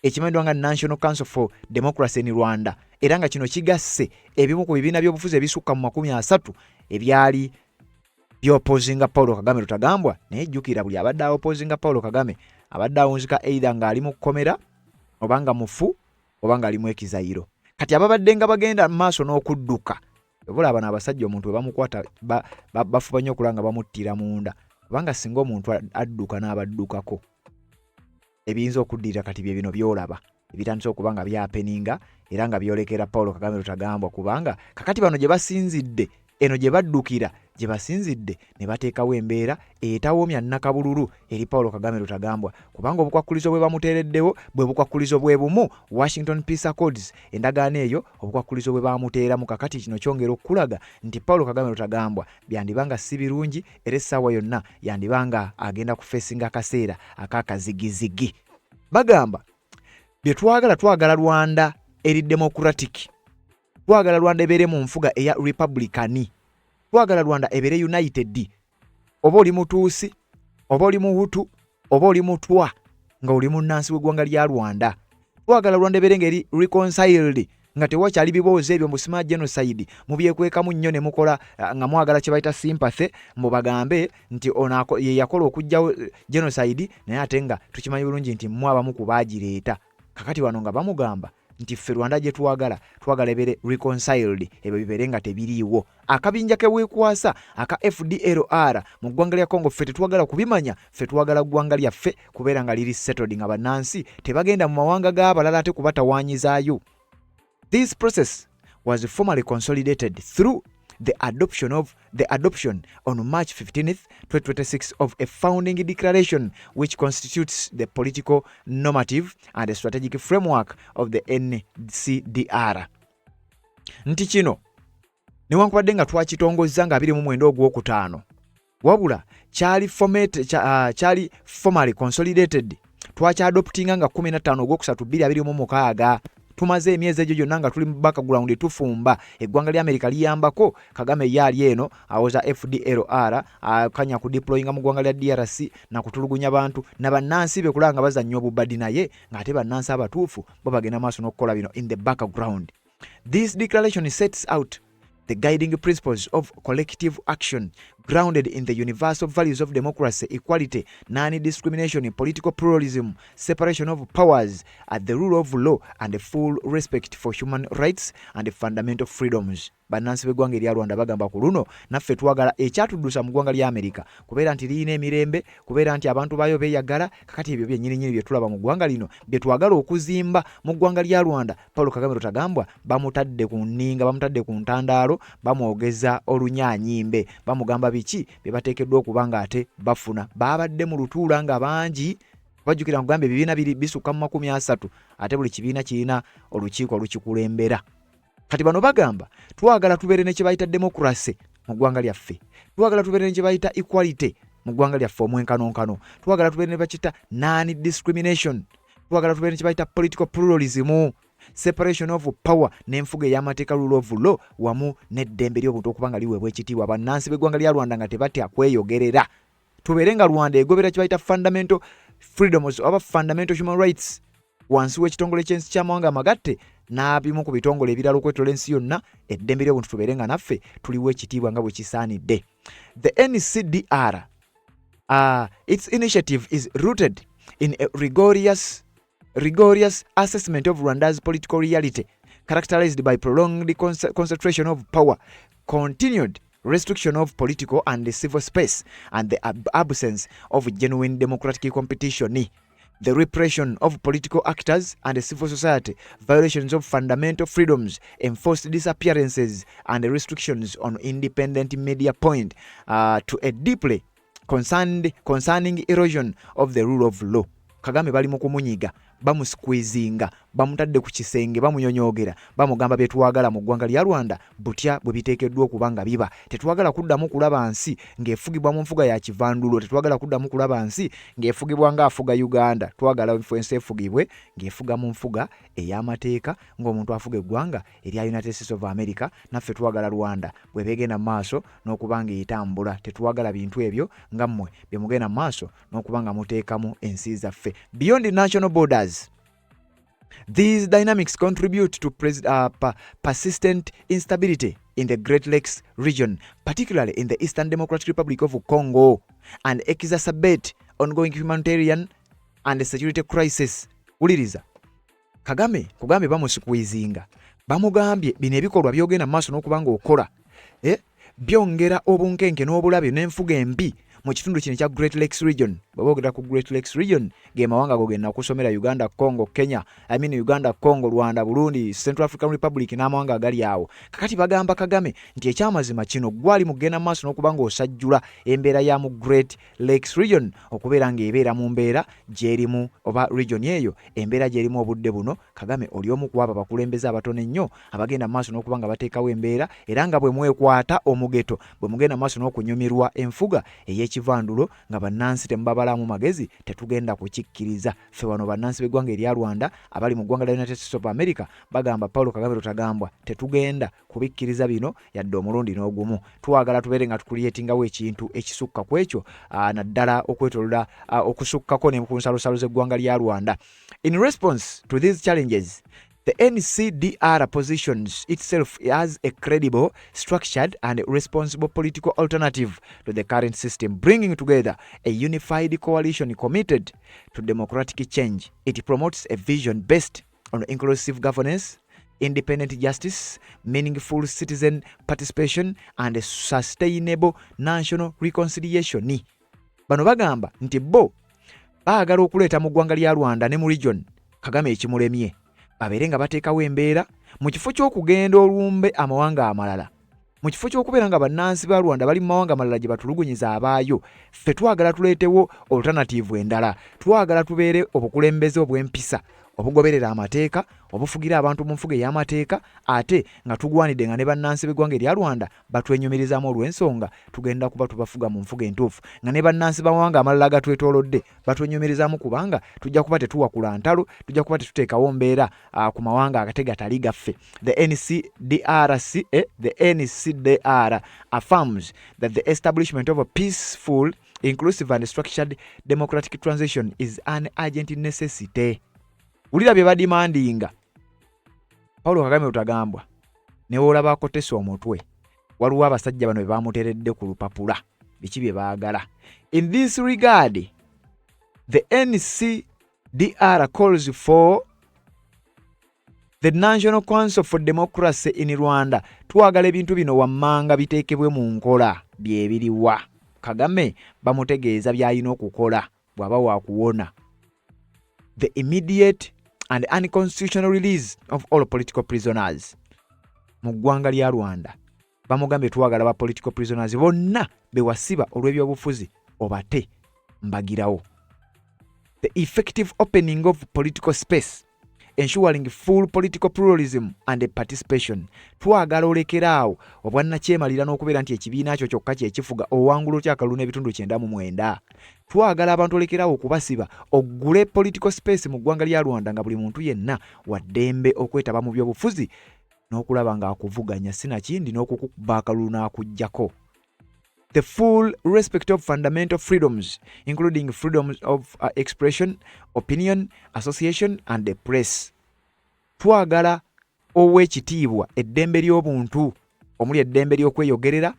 ekimanyiddwa nga National Council for Democracy in Rwanda, era nga kino kigasse ebimu ku bibiina by'obufuzi ebisukka mu 30 ebyali by'opposinga Paul Kagame Rutagambwa. Naye jjukira buli abadde opposinga Paul Kagame abadde awunzika either ng'ali mu kkomera oba nga mufu oba ng'ali mu ekizayiro. Kati ababadde nga bagenda maaso n'okudduka, obula abana abasajja omuntu bwe bamukwata bafuba nnyo okulanga bamuttira munda, kubanga singa omuntu adduka n'abaddukako ebiyinza okuddira kati bye bino byolaba ebitandise okuba nga byapeninga era nga byolekera Paul Kagame Rutagambwa, kubanga kakati bano gye basinzidde eno gye baddukira gye basinzidde ne bateekawo embeera etawoomya nnakabululu eri Paul Kagame Rutagambwa, kubanga obukwakkulizo bwe bamuteereddewo bwe bukwakkulizo bwe bumu Washington Peace Accords endagaano eyo obukwakkulizo bwe bamuteeramu. Kakati kino kyongera okulaga nti Paul Kagame Rutagambwa byandibanga si birungi era essaawa yonna yandibanga agenda kufeesinga akaseera ak'akazigizigi. Bagamba bye twagala Rwanda eri democratic, twagala Rwanda ebeere mu nfuga eya republicani, twagala Rwanda ebeere united. Oba oli mutuusi, oba oli muhutu, oba oli mutwa, nga oli munnansi w'eggwanga lya Rwanda. Twagala Rwanda ebeere ngeri reconciled, nga tewakyali biboozi ebyo mu smart genocide mubyekwekamu nnyo ne mukola nga mwagala kye bayita sympathy, mbu bagambe nti ono ye yakola okujjawo genocide, naye ate nga tukimanyi bulungi nti mwabamu ku baagireeta. Kakati wano nga bamugamba nti ffe Rwanda gye twagala ebeere reconciled, ebyo bibeere nga tebiriiwo. Akabinja ke weekwasa aka FDLR mu ggwanga lya Congo ffe tetwagala kubimanya, ffe twagala ggwanga lyaffe kubeera nga liri settled, nga bannansi tebagenda mu mawanga g'abalala ate kubatawaanyizaayo. This process was formally consolidated through the adoption on March 15th, 2026 of a founding declaration which constitutes the political normative and the strategic framework of the NCDR. Nti kino newankubadde nga twakitongozza nga 29 ogwokutaano wabula kyali formally consolidated twakyadoptinga nga 15 ogwokusatu 2026 tumaze emyezi egyo gyonna nga tuli mu background tufumba eggwanga lya America liyambako Kagame yali eno awoza FDLR akanya ku deployinga mu ggwanga lya DRC na kutulugunya bantu na bannansi be kulanga bazannyo obubadi naye ng'ate bannansi abatuufu bo bagenda maaso n'okukola bino in the background. This declaration sets out the guiding principles of collective action grounded in the universal values of democracy, equality, non-discrimination, political pluralism, separation of powers, the rule of law, and the full respect for human rights and fundamental freedoms. Bannansi b'eggwanga erya Rwanda bagamba ku luno naffe twagala ekyatuddusa mu ggwanga lya America kubeera nti liyina emirembe, kubeera nti abantu baayo beeyagala, kakati ebyo byennyini bye tulaba mu ggwanga lino bye twagala okuzimba mu ggwanga lya Rwanda. Paul Kagame Rutagambwa bamutadde ku nninga, bamutadde ku ntandaalo, bamwogeza olunyaanyimbe, bamugamba biki bye bateekeddwa okuba nga ate bafuna. Baabadde mu lutuula nga bangi bajjukira kugamba ebibiina bisukka mu 30 ate buli kibiina kirina olukiiko olukikulembera. Kati bano bagamba twagala tubeere ne kye bayita demokrasi mu ggwanga lyaffe, twagala tubeere ne kye bayita equality mu ggwanga lyaffe omwenkanonkano, twagala tubeere ne bakita non-discrimination, twagala tubeere ne kye bayita political pluralism, separation of power n'enfuga ey'amateeka rule of law wamu n'eddembe ly'obuntu okubanga liweebwa ekitiibwa. Bannansi b'eggwanga lya Rwanda nga tebatya kweyogerera, tubeere nga Rwanda egobera kye bayita fundamental freedoms oba fundamental human rights wansi w'ekitongole ky'ensi ky'amawanga amagatte n'abimu ku bitongole ebirala okwetola ensi yonna, eddembe ly'obuntu tubeere nga naffe tuliwo ekitiibwa nga bwe kisaanidde. The NCDR, its initiative is rooted in a rigorous assessment of Rwanda's political reality, characterized by prolonged concentration of power, continued restriction of political and civil space, and the absence of genuine democratic competition, the repression of political actors and civil society, violations of fundamental freedoms, enforced disappearances, and restrictions on independent media point to a deeply concerning erosion of the rule of law. Kagame bali mu kumunyiga, bamusqueezinga, bamutadde ku kisenge, bamunyonyogera, bamugamba bye twagala mu ggwanga lya Rwanda butya bwe biteekeddwa okuba nga biba. Tetwagala kuddamu kulaba nsi ng'efugibwa mu nfuga ya kivandulo, tetwagala kuddamu kulaba nsi ng'efugibwa ng'afuga Uganda, twagala ensi efugibwe ng'efuga mu nfuga ey'amateeka ng'omuntu afuga eggwanga erya United States of America. Naffe twagala Rwanda bwe beegenda mu maaso n'okuba ng'etambula, tetwagala bintu ebyo nga mmwe bye mugenda mu maaso n'okuba nga muteekamu ensi zaffe. Beyond national borders, these dynamics contribute to persistent instability in the Great Lakes region, particularly in the Eastern Democratic Republic of Congo, and exacerbate ongoing humanitarian and security crisis. Uliriza Kagame kugambe bamusikuizinga, bamugambye bino ebikolwa byogenda maaso n'okuba ng'okola byongera obunkenke n'obulabe n'enfuga embi mu kitundu kino kya Great Lakes region. Babogera ku Great Lakes region ge mawanga gogenda okusomera Uganda, Congo, Kenya, Uganda, Congo, Rwanda, Burundi, Central African Republic n'amawanga agali awo. Kakati bagamba Kagame nti ekyamazima kino gwali mugenda maaso n'okuba ng'osajjula embeera ya mu Great Lakes region okubeera ng'ebeera mu mbeera gyerimu oba region eyo embeera gyerimu obudde buno. Kagame oli omu ku abo abakulembeze abatono ennyo abagenda maaso n'okuba nga bateekawo embeera era nga bwe mwekwata omugeto bwe mugenda maaso n'okunyumirwa enfuga ey'ekivandulo nga bannansi temubabalamu magezi tetugenda kukikkiriza. Ffe wano bannansi b'eggwanga erya Rwanda abali mu ggwanga lya United States of America bagamba Paul Kagame Rutagambwa tetugenda kubikkiriza bino yadde omulundi n'ogumu. Twagala tubeere nga tukuliyetingawo ekintu ekisukka ku ekyo naddala okwetolola okusukkako ne ku nsalosalo z'eggwanga lya Rwanda. In response to these challenges, the NCDR positions itself as a credible, structured, and responsible political alternative to the current system, bringing together a unified coalition committed to democratic change. It promotes a vision based on inclusive governance, independent justice, meaningful citizen participation, and a sustainable national reconciliation. Bano bagamba nti bo baagala okuleeta mu ggwanga lya Rwanda ne mu region Kagame ekimulemye babeere nga bateekawo embeera mu kifo ky'okugenda olumbe amawanga amalala mu kifo ky'okubeera nga bannansi ba Rwanda bali mu mawanga malala gye batulugunyiza abaayo, ffe twagala tuleetewo alternative endala. Twagala tubeere obukulembeze obw'empisa obugoberera amateeka, obufugira abantu mu nfuga ey'amateeka, ate nga tugwanidde nga ne bannansi b'eggwanga erya Rwanda batwenyumirizaamu olw'ensonga tugenda kuba tubafuga mu nfuga entuufu, nga ne bannansi b'amawanga amalala gatwetoolodde batwenyumirizaamu kubanga tujja kuba tetuwakula ntalo, tujja kuba tetuteekawo mbeera ku mawanga ate gatali gaffe. The NCDR affirms that the establishment of a peaceful, inclusive and structured democratic transition is an urgent necessity. Ulira bye badimandinga. Paulo Kagame Rutagambwa ne olabako Teso omutwe. Waliwo abasajja bano be bamuteredde ku lupapula. Biki bye baagala. In this regard, the NCDR calls for the National Council for Democracy in Rwanda. Twagala ebintu bino wammanga biteekebwe mu nkola bye biriwa. Kagame bamutegeeza by'alina okukola bw'aba waakuwona. The immediate and unconstitutional release of all political prisoners. Mu ggwanga lya Rwanda bamugambye twagala ba political prisoners bonna bewasiba olw'ebyobufuzi obate mbagirawo. The effective opening of political space, ensuring full political pluralism and participation. Twagala olekeraawo obwannakyemalira n'okubeera nti ekibiina kyo kyokka kyekifuga owangulo kyakaluna ebitundu 99. Twagala abantu olekeraawo okubasiba, oggule political space mu ggwanga lya Rwanda nga buli muntu yenna waddembe okwetaba mu byobufuzi n'okulaba ng'akuvuganya sinakindi n'okukuba akalulu n'akuggyako. The full respect of fundamental freedoms, including freedoms of expression, opinion, association, and the press. Twagala ow'ekitiibwa eddembe ly'obuntu, omuli eddembe ly'okweyogerera,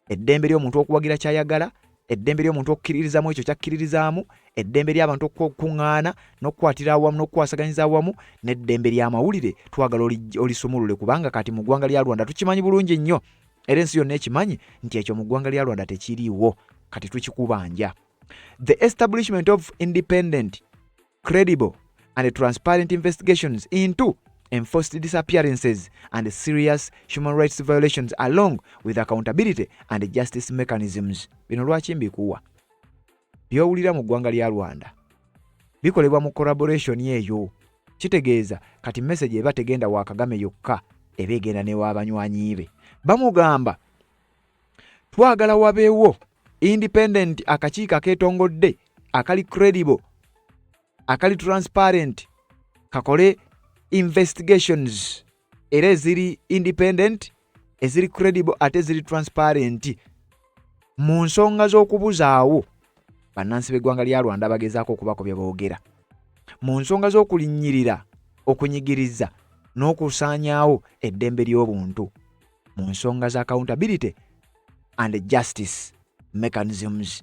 eddembe ly'omuntu okuwagira ky'ayagala, eddembe ly'omuntu okukkiririzaamu ekyo ky'akkiririzaamu, eddembe ly'abantu okukuŋŋaana n'okukwatira awamu n'okukwasaganyiza awamu, n'eddembe ly'amawulire. Twagala olisumulule kubanga kati mu ggwanga lya Rwanda tukimanyi bulungi nnyo. Era ensi yonna ekimanyi nti ekyo mu ggwanga lya Rwanda tekiriiwo, kati tukikubanja. The establishment of independent, credible and transparent investigations into enforced disappearances and serious human rights violations along with accountability and justice mechanisms. Bino lwaki mbikuwa? Byowulira mu ggwanga lya Rwanda bikolebwa mu collaboration eyo. Kitegeeza kati message eba tegenda wa Kagame yokka, eba egenda ne w'abanywanyi be. Bamugamba twagala wabeewo independent akakiiko akeetongodde, akali credible, akali transparent, kakole investigations era eziri independent, eziri credible ate eziri transparent mu nsonga z'okubuzaawo bannansi b'eggwanga lya Rwanda bagezaako okubako bye boogera, mu nsonga z'okulinnyirira, okunyigiriza n'okusaanyaawo eddembe ly'obuntu, mu nsonga za accountability and justice mechanisms,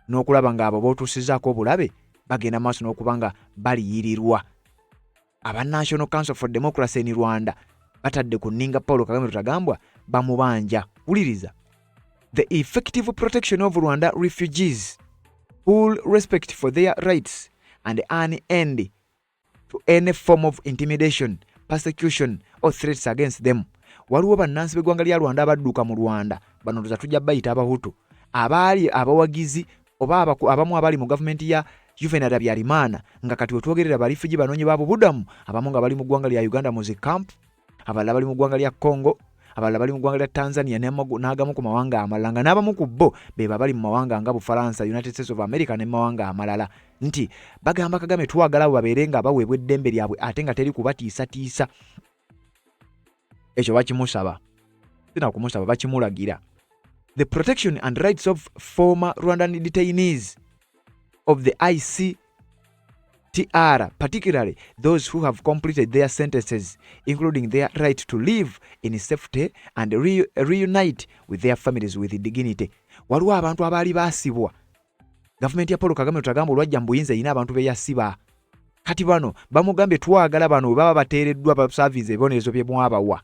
n'okulaba ng'abo bootuusizaako obulabe bagenda maaso n'okuba nga baliyirirwa. Aba National Council for Democracy in Rwanda batadde ku nninga Paulo Kagame Rutagambwa bamubanja. Wuliriza. The effective protection of Rwanda refugees, full respect for their rights and an end to any form of intimidation, persecution or threats against them. Waliwo bannansi b'eggwanga lya Rwanda abadduka mu Rwanda, bano tujja bayita Abahutu, abaali abawagizi oba abamu abali mu gavumenti ya Juvenal Habyarimana, nga kati wetwogerera balifiji banoonyi b'obubudamu, abamu nga bali mu ggwanga lya Uganda mu camp, abalala bali mu ggwanga lya Congo, abalala bali mu ggwanga lya Tanzania n'agamu ku mawanga amalala, nga n'abamu ku bo be bali mu mawanga nga Bufalansa, United States of America ne mawanga amalala. Nti bagamba Kagame twagala babeere nga baweebwa eddembe lyabwe ate nga teri kubatiisatiisa. Ekyo bakimusaba, sina kumusaba, bakimulagira. The protection and rights of former Rwandan detainees of the ICTR, particularly those who have completed their sentences, including their right to live in safety and reunite with their families with dignity. Waliwo abantu abaali baasibwa. Gavumenti ya Paul Kagame Rutagambwa olwajja mu buyinza erina abantu be yasiba. Kati bano bamugambye twagala bano baba bateereddwa ba service ebibonerezo bye mwabawa.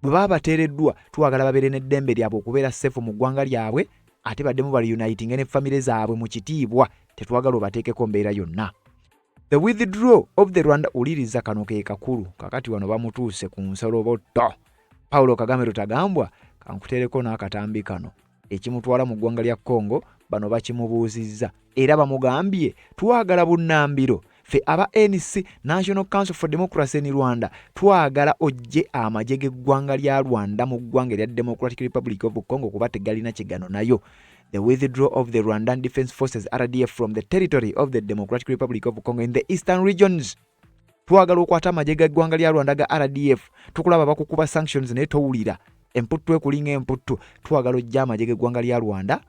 Bwe baba bateereddwa twagala babeere n'eddembe lyabwe okubeera safe mu ggwanga lyabwe, ate baddemu bali uniting ne family zaabwe mu kitiibwa, tetwagala obateekeko mbeera yonna. The withdrawal of the Rwanda, uliriza kano ke kakulu, kakati wano bamutuuse ku nsolo botto. Paulo Kagame Rutagambwa kankuteereko n'akatambi kano ekimutwala mu ggwanga lya Congo bano bakimubuuzizza era bamugambye twagala bunnambiro fe aba NC National Council for Democracy in Rwanda twagala ojje amagye g'eggwanga lya Rwanda mu ggwanga lya Democratic Republic of Congo kuba tegalina kigano nayo. The withdrawal of the Rwandan Defense Forces RDF from the territory of the Democratic Republic of Congo in the eastern regions. Twagala okwata amagye g'eggwanga lya Rwanda ga RDF tukulaba bakukuba sanctions naye towulira emputtu ekulinga emputtu. Twagala ojja amagye g'eggwanga lya Rwanda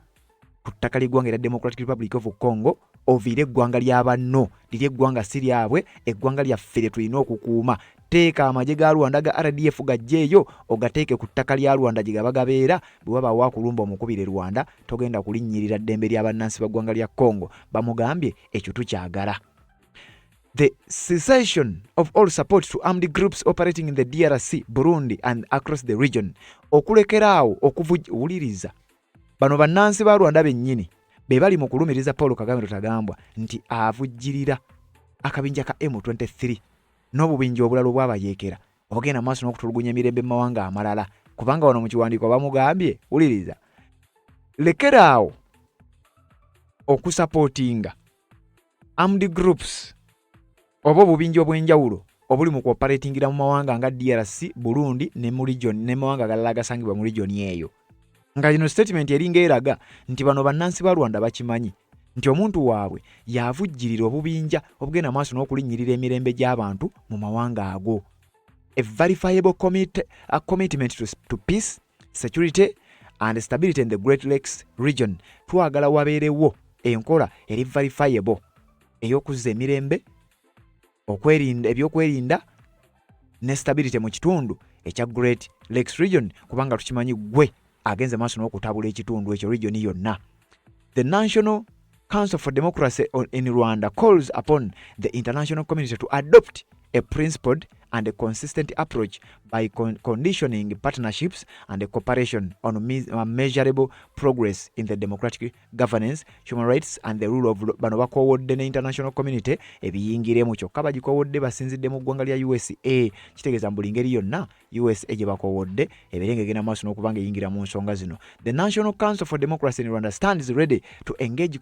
ku ttaka ly'eggwanga lya Democratic Republic of Congo oviire eggwanga lya banno liri eggwanga si lyabwe eggwanga lyaffe lye tulina okukuuma. Teeka amagye ga Rwanda ga RDF gajjeeyo ogateeke ku ttaka lya Rwanda gye gaba gabeera bwe waba waakulumba omukubire Rwanda togenda kulinnyirira ddembe ly'abannansi b'eggwanga lya Congo. Bamugambye ekyo tukyagala. The cessation of all support to armed groups operating in the DRC, Burundi and across the region. Okulekeraawo okuvujuliriza bano bannansi ba Rwanda bennyini be bali mu kulumiriza Paul Kagame Rutagambwa nti avujjirira akabinja ka M23 n'obubinja obulala obwabayeekera obugenda maaso n'okutulugunya emirembe mu mawanga amalala kubanga wano mu kiwandiiko bamugambye wuliriza lekeraawo okusapootinga armed groups oba obubinja obw'enjawulo obuli mu cooperatingira mu mawanga nga DRC, Burundi ne mu region ne mawanga agalala agasangibwa mu region eyo. Nga ino statement eringa eraga nti bano bannansi ba Rwanda bakimanyi nti omuntu waabwe yavujjirira obubinja obugenda maaso n'okulinnyirira emirembe gy'abantu mu mawanga ago. A verifiable commitment to peace, security and stability in the Great Lakes region. Twagala wabeerewo enkola eri verifiable ey'okuzza emirembe okwerinda ebyokwerinda ne stability mu kitundu ekya Great Lakes region kubanga tukimanyi gwe agenze maaso n'okutabula ekitundu ekyo region yonna. The National Council for Democracy in Rwanda calls upon the international community to adopt a principled and a consistent approach by conditioning partnerships and cooperation on measurable progress in the democratic governance, human rights and the rule of law. Bano bakowodde ne international community ebiyingiremu kyokka bagikowodde basinzidde mu ggwanga lya USA. Kitegeeza mbuli ngeri yonna USA gye bakowodde eberenge gena maaso n'okubanga eyingira mu nsonga zino. The National Council for Democracy in Rwanda stands ready to engage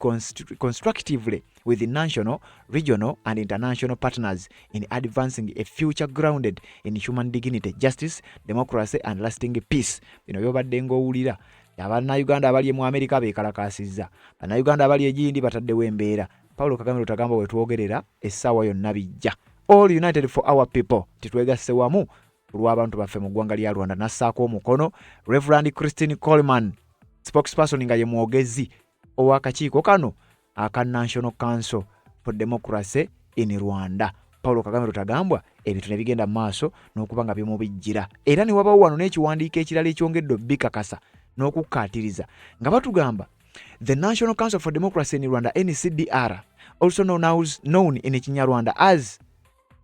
constructively with the national, regional and international partners in advancing a future grounded in human dignity, justice, democracy and lasting peace. Bino byobadde ng'owulira Abannayuganda abali mu Amerika beekalakaasizza, Bannayuganda abali egindi bataddewo embeera. Paulo Kagame Rutagambwa bwe twogerera essaawa yonna bijja. All united for our people, titwegasse wamu olw'abantu baffe mu ggwanga lya Rwanda. Nassaako omukono Reverend Christine Coleman, spokesperson nga ye mwogezi ow'akakiiko kano aka National Council for Democracy in Rwanda. Paulo Kagame Rutagambwa ebintu ne bigenda maaso n'okuba nga bimubijjira. Era ne wabawo wano n'ekiwandiiko ekirala ekyongedde bikakasa n'okukkaatiriza nga batugamba the National Council for Democracy in Rwanda NCDR, also known in Kinyarwanda as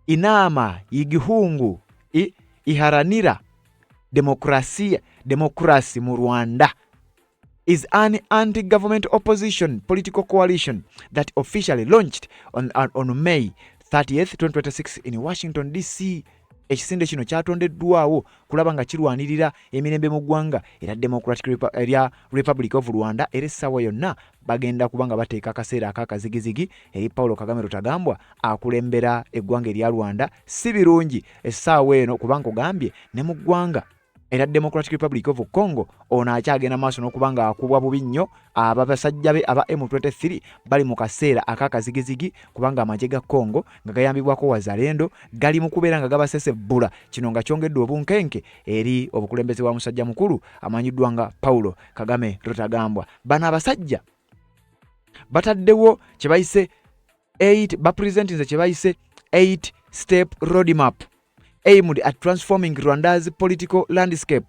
inama y'igihungu iharanira demokrasi mu Rwanda, is an anti-government opposition political coalition that officially launched on May 30th, 2026 in Washington DC. Ekisinde kino kyatondeddwawo kulaba nga kirwanirira emirembe mu ggwanga era Democratic Republic of Rwanda. Era essaawa yonna bagenda kubanga bateeka akaseera akakazigizigi eri Paulo Kagame Rutagambwa akulembera eggwanga erya Rwanda. Si birungi essaawa eno kubanga ogambye ne mu ggwanga era Democratic Republic of Congo ono akyagenda maaso n'okubanga akubwa bubi nnyo. Abasajja be aba M23 bali mu kaseera akakazigizigi kubanga amagye ga Congo nga gayambibwako Wazalendo gali mu kubeera nga gabasesebbula. Kino nga kyongedde obunkenke eri obukulembeze bwa musajja mukulu amanyiddwa nga Paulo Kagame Rutagambwa. Bano abasajja bataddewo kye bayise bapresentinze kye bayise 8-step roadmap aimed at transforming Rwanda's political landscape.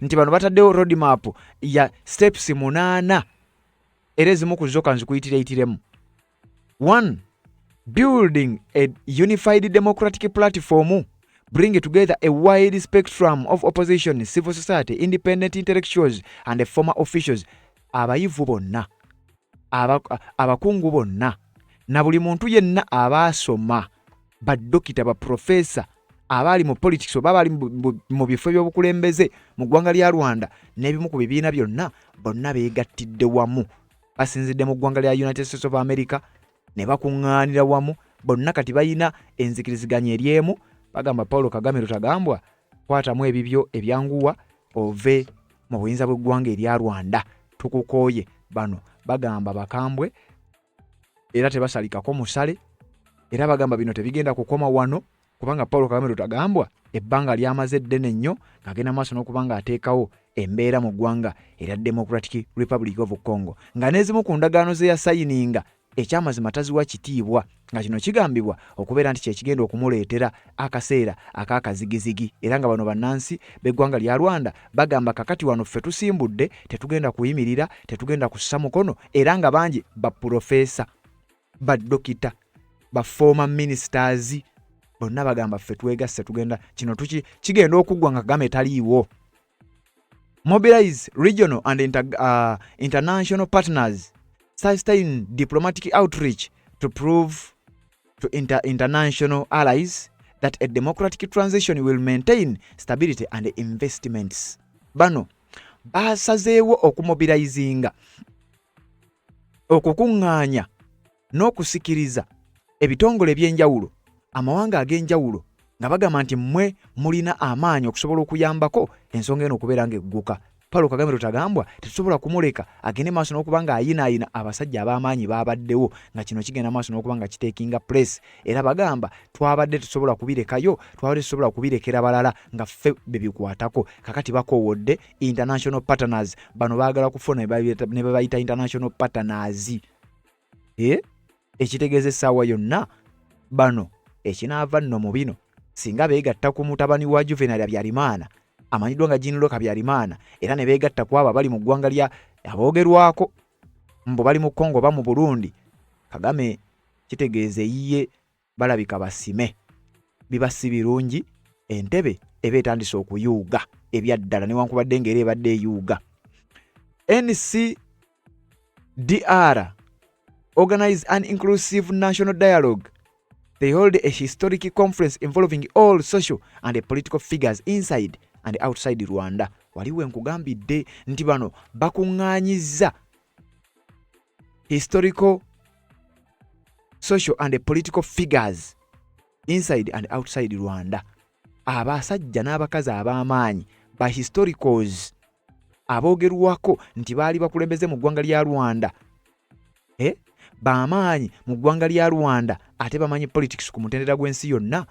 Nti bano bataddewo roadmap ya steps 8 era ezimu ku zo kanzikuyitiremu. 1. Building a unified democratic platform, bring together a wide spectrum of opposition, civil society, independent intellectuals and former officials. Abayivu bonna, abakungu bonna na buli muntu yenna abaasoma, baddokita, baprofesa, abaali mu politics oba abaali mu bifo by'obukulembeze mu ggwanga lya Rwanda n'ebimu ku bibiina byonna bonna beegattidde wamu basinzidde mu ggwanga lya United States of America ne bakuŋŋaanira wamu bonna kati bayina enzikiriziganya eri emu bagamba Paul Kagame Rutagambwa kwatamu ebibyo ebyanguwa ove mu buyinza bw'eggwanga erya Rwanda tukukooye bano bagamba bakambwe era tebasalikako musale era bagamba bino tebigenda kukoma wano kubanga Paul Kagame Rutagambwa ebbanga lyamaze ddene nnyo ng'agenda maaso n'okubanga ateekawo embeera mu ggwanga erya Democratic Republic of Congo nga n'ezimu ku ndagaano ze yasayininga ekyamazima taziwa kitiibwa nga kino kigambibwa okubeera nti kyekigenda okumuleetera akaseera ak'akazigizigi era nga bano bannansi b'eggwanga lya Rwanda bagamba kakati wano ffe tusimbudde tetugenda kuyimirira tetugenda kussa mukono era nga bangi baprofesa baddokita former ministers bonna bagamba ffe twegasse tugenda kino kigenda okuggwa nga Kagame taliiwo. Mobilize regional and international partners, sustain diplomatic outreach to prove to international allies that a democratic transition will maintain stability and investments. Bano basazeewo okumobilizinga okukuŋŋaanya n'okusikiriza ebitongole by'enjawulo amawanga ag'enjawulo nga bagamba nti mmwe mulina amaanyi okusobola okuyambako ensonga eno okubeera ng'egguka. Paul Kagame Rutagambwa tetusobola kumuleka agende maaso n'okuba nga ayinaayina abasajja ab'amaanyi baabaddewo nga kino kigenda maaso n'okuba nga kiteekinga place era bagamba twabadde tusobola kubirekayo twabadde tusobola kubirekera balala nga ffe bebikwatako kakati bakoowodde international partners bano baagala kufuna ne bebayita international partners ekitegeeza essaawa yonna bano ekinaava nno mu bino singa beegatta ku mutabani wa Juvenal Habyarimana amanyiddwa nga Jean Luc Habyarimana era ne beegatta ku abo bali mu ggwanga lya aboogerwako mbo bali mu Congo ba mu Burundi Kagame kitegeeze yiye balabika basime biba si birungi entebe eba etandise okuyuuga ebyaddala newankubadde ngeri ebadde eyuuga. NCDR organize an inclusive national dialogue. They hold a historic conference involving all social and political figures inside and outside Rwanda. Waliwo nkugambidde nti bano bakuŋŋaanyiza historical social and political figures inside and outside Rwanda. Abasajja n'abakazi ab'amaanyi ba historicals aboogerwako nti baali bakulembeze mu ggwanga lya Rwanda bamaanyi mu ggwanga lya Rwanda ate bamanyi politics ku mutendera gw'ensi yonna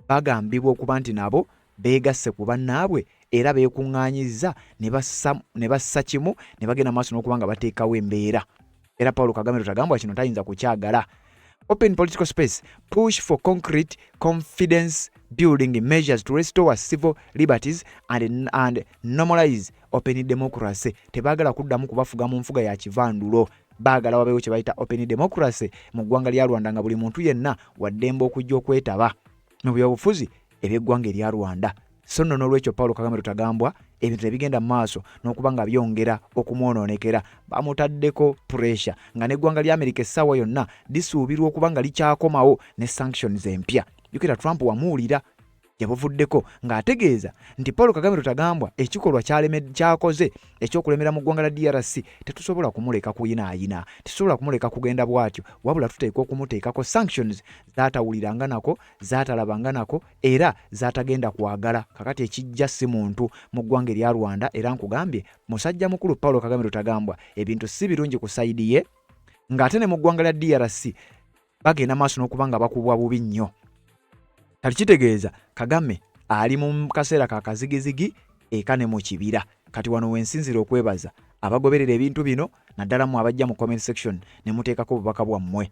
bagambibwa okuba nti nabo beegasse ku bannaabwe era beekuŋŋaanyiza ne bassa kimu ne bagenda maaso n'okuba nga bateekawo embeera era Paul Kagame Rutagambwa kino tayinza kukyagala. Open political space, push for concrete confidence building measures to restore civil liberties and normalize open democracy. Tebaagala kuddamu kubafuga mu nfuga ya kivandulo baagala wabeewo kye bayita open democracy mu ggwanga lya Rwanda nga buli muntu yenna waddembe okujja okwetaba mu byobufuzi eby'eggwanga erya Rwanda. So nno n'olwekyo Paul Kagame Rutagambwa ebintu tebigenda mu maaso n'okuba nga byongera okumwonoonekera bamutaddeko pressure nga n'eggwanga lya Amerika essaawa yonna lisuubirwa okuba nga likyakomawo ne sanctions empya. Jukira Trump wamuwulira yabuvuddeko ng'ategeeza nti Paul Kagame Rutagambwa ekikolwa kyakoze ekyokulemera mu ggwanga la DRC tetusobola kumuleka kuyinaayina tetusobola kumuleka kugenda bw'atyo wabula tuteekwa okumuteekako sanctions zaatawuliranga nako zaatalabanga nako era zaatagenda kwagala kakati ekijja si muntu mu ggwanga erya Rwanda era nkugambye musajja mukulu Paul Kagame Rutagambwa ebintu si birungi ku sayidi ye ng'ate ne mu ggwanga lya DRC bagenda maaso n'okuba nga bakubwa bubi nnyo. Kitegeeza Kagame ali mu kaseera ka kazigizigi eka ne mu kibira kati wano wensinzira okwebaza abagoberera ebintu bino naddala mu abajja mu comment section ne muteekako obubaka bwammwe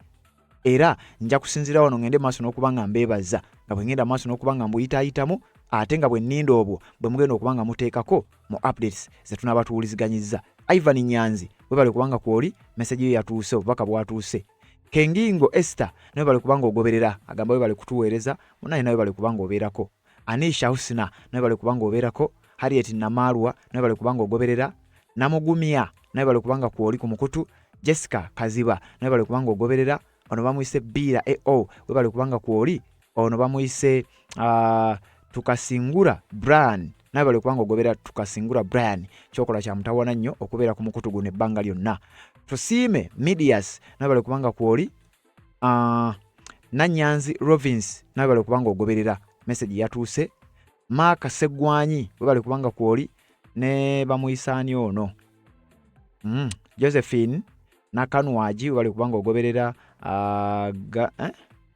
era nja kusinzira wano ngende maaso n'okuba nga mbeebaza nga bwe ngenda maaso n'okuba nga mbuyitaayitamu ate nga bwe nninda obwo bwe mugenda okuba nga muteekako mu updates ze tunaabatuwuliziganyizza. Ivan Nyanzi bwe bali kubanga kwoli message yo yatuuse obubaka bwatuuse. Kengingo Esther nawe bali kubanga ogoberera agamba we bali kutuweereza munaye nawe bali kubanga obeerako. Anisha Husna nawe bali kubanga obeerako. Harriet Namarwa nawe bali kubanga ogoberera. Namugumia nawe bali kubanga kwoli ku mukutu. Jessica Kaziba nawe bali kubanga ogoberera. Ono bamuyise Bira we bali kubanga kwoli ono bamuyise Tukasingura Brian naye bali kubanga ogobera Tukasingura Brian kyokola kya mutawana nnyo okubeera ku mukutu guno ebbanga lyonna. Tusiime Medias naye bali kubanga kwoli Nanyanzi Rovins naye bali kubanga ogoberera message yatuuse. Mark Segwanyi we bali kubanga kwoli ne bamuyisaani ono Josephine Nakanwaji we bali kubanga ogoberera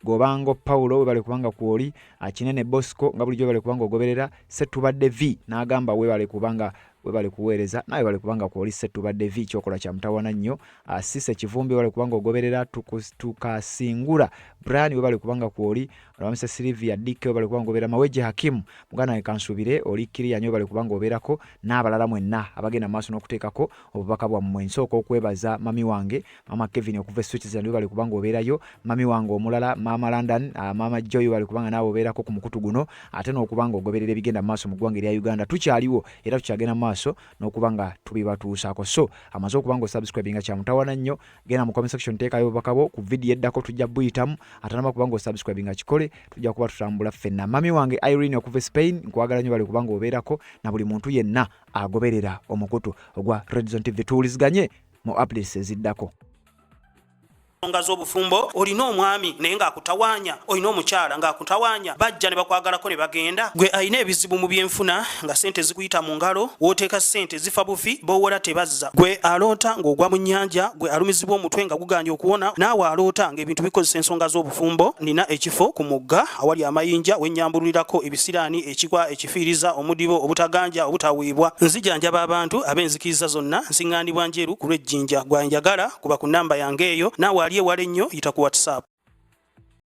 Gobango Paulo we bali kubanga kwoli Kinene Bosco nga bulijjo bali kubanga ogoberera Setubadde V n'agamba we bali kubanga we bali kuweereza naye bali kubanga kwoli Setubadde V kyokola kya mutawana nnyo. Sise Kivumbi we bali kubanga ogoberera Tukasingura Brian we bali kubanga kwoli Ramse Silvia Dike we bali kubanga ogoberera Maweje Hakimu mugana ekansubire oli Kiriya nyo bali kubanga oberako n'abalala mwenna abagenda maaso n'okuteekako obubaka bwammwe. Nsooka okwebaza mami wange mama Kevin okuva Switzerland we bali kubanga obeerayo, mami wange omulala mama London mama Joy bali kubanga naawe obeerako ku mukutu guno ate n'okubanga ogoberera ebigenda maaso mu ggwanga erya Uganda. Tukyaliwo era tukyagenda maaso n'okubanga tubibatuusaako. So amaze okubanga osubscribinga kya mutawana nnyo, genda mu comment section teekayo obubaka bwo ku video eddako tujja buyitamu ate nama kubanga osubscribinga kikole tujja kuba tutambula ffenna. Mami wange Irene okuva Spain nkwagala nnyo bali kubanga obeerako na buli muntu yenna agoberera omukutu ogwa Red Zone TV. Tuwuliziganye mu updates eziddako. Ensonga z'obufumbo olina omwami naye ng'akutawanya, olina omukyala ng'akutawanya, bajja ne bakwagalako ne bagenda. Gwe alina ebizibu mu byenfuna nga ssente zikuyita mu ngalo, w'oteeka ssente zifa bufi b'owola tebazza. Gwe aloota ng'ogwa mu nnyanja, gwe alumizibwa omutwe nga guganja okuwona, naawe aloota ng'ebintu bikozesa ensonga z'obufumbo. Nina ekifo ku mugga awali amayinja wennyambulirako ebisiraani, ekikwa, ekifiiriza, omudibo, obutaganja, obutaweebwa. Nzijanjaba abantu ab'enzikiriza zonna, nsiŋŋaanibwa njeru ku lw'ejjinja. Gwanjagala kuba ku nnamba yange eyo, naawe ali ewala ennyo yita ku WhatsApp.